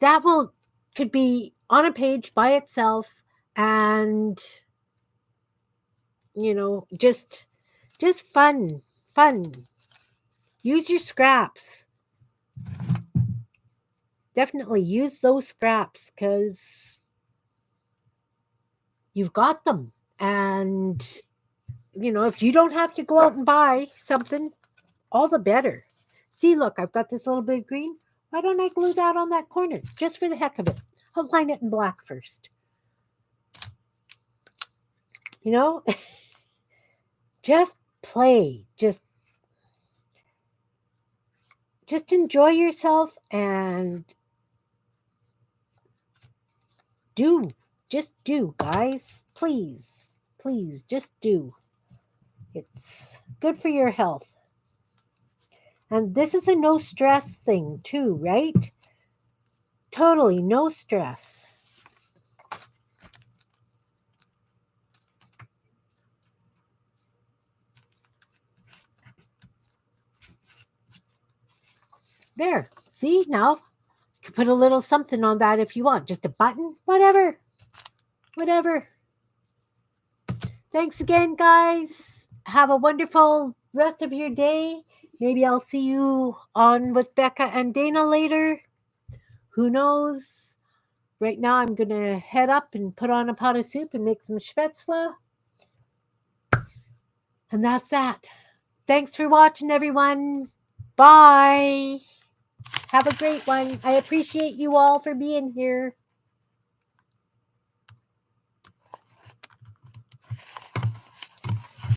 that could be on a page by itself, and just fun. Use your scraps. Definitely use those scraps because you've got them. And if you don't have to go out and buy something, all the better. See, look, I've got this little bit of green. Why don't I glue that on that corner just for the heck of it? I'll line it in black first. Just play. Just enjoy yourself and do. Just do, guys. Please, just do. It's good for your health. And this is a no stress thing too, right? Totally no stress. There. See, now you can put a little something on that if you want. Just a button, whatever. Thanks again, guys. Have a wonderful rest of your day. Maybe I'll see you on with Becca and Dana later. Who knows? Right now, I'm going to head up and put on a pot of soup and make some spätzle. And that's that. Thanks for watching, everyone. Bye. Have a great one. I appreciate you all for being here.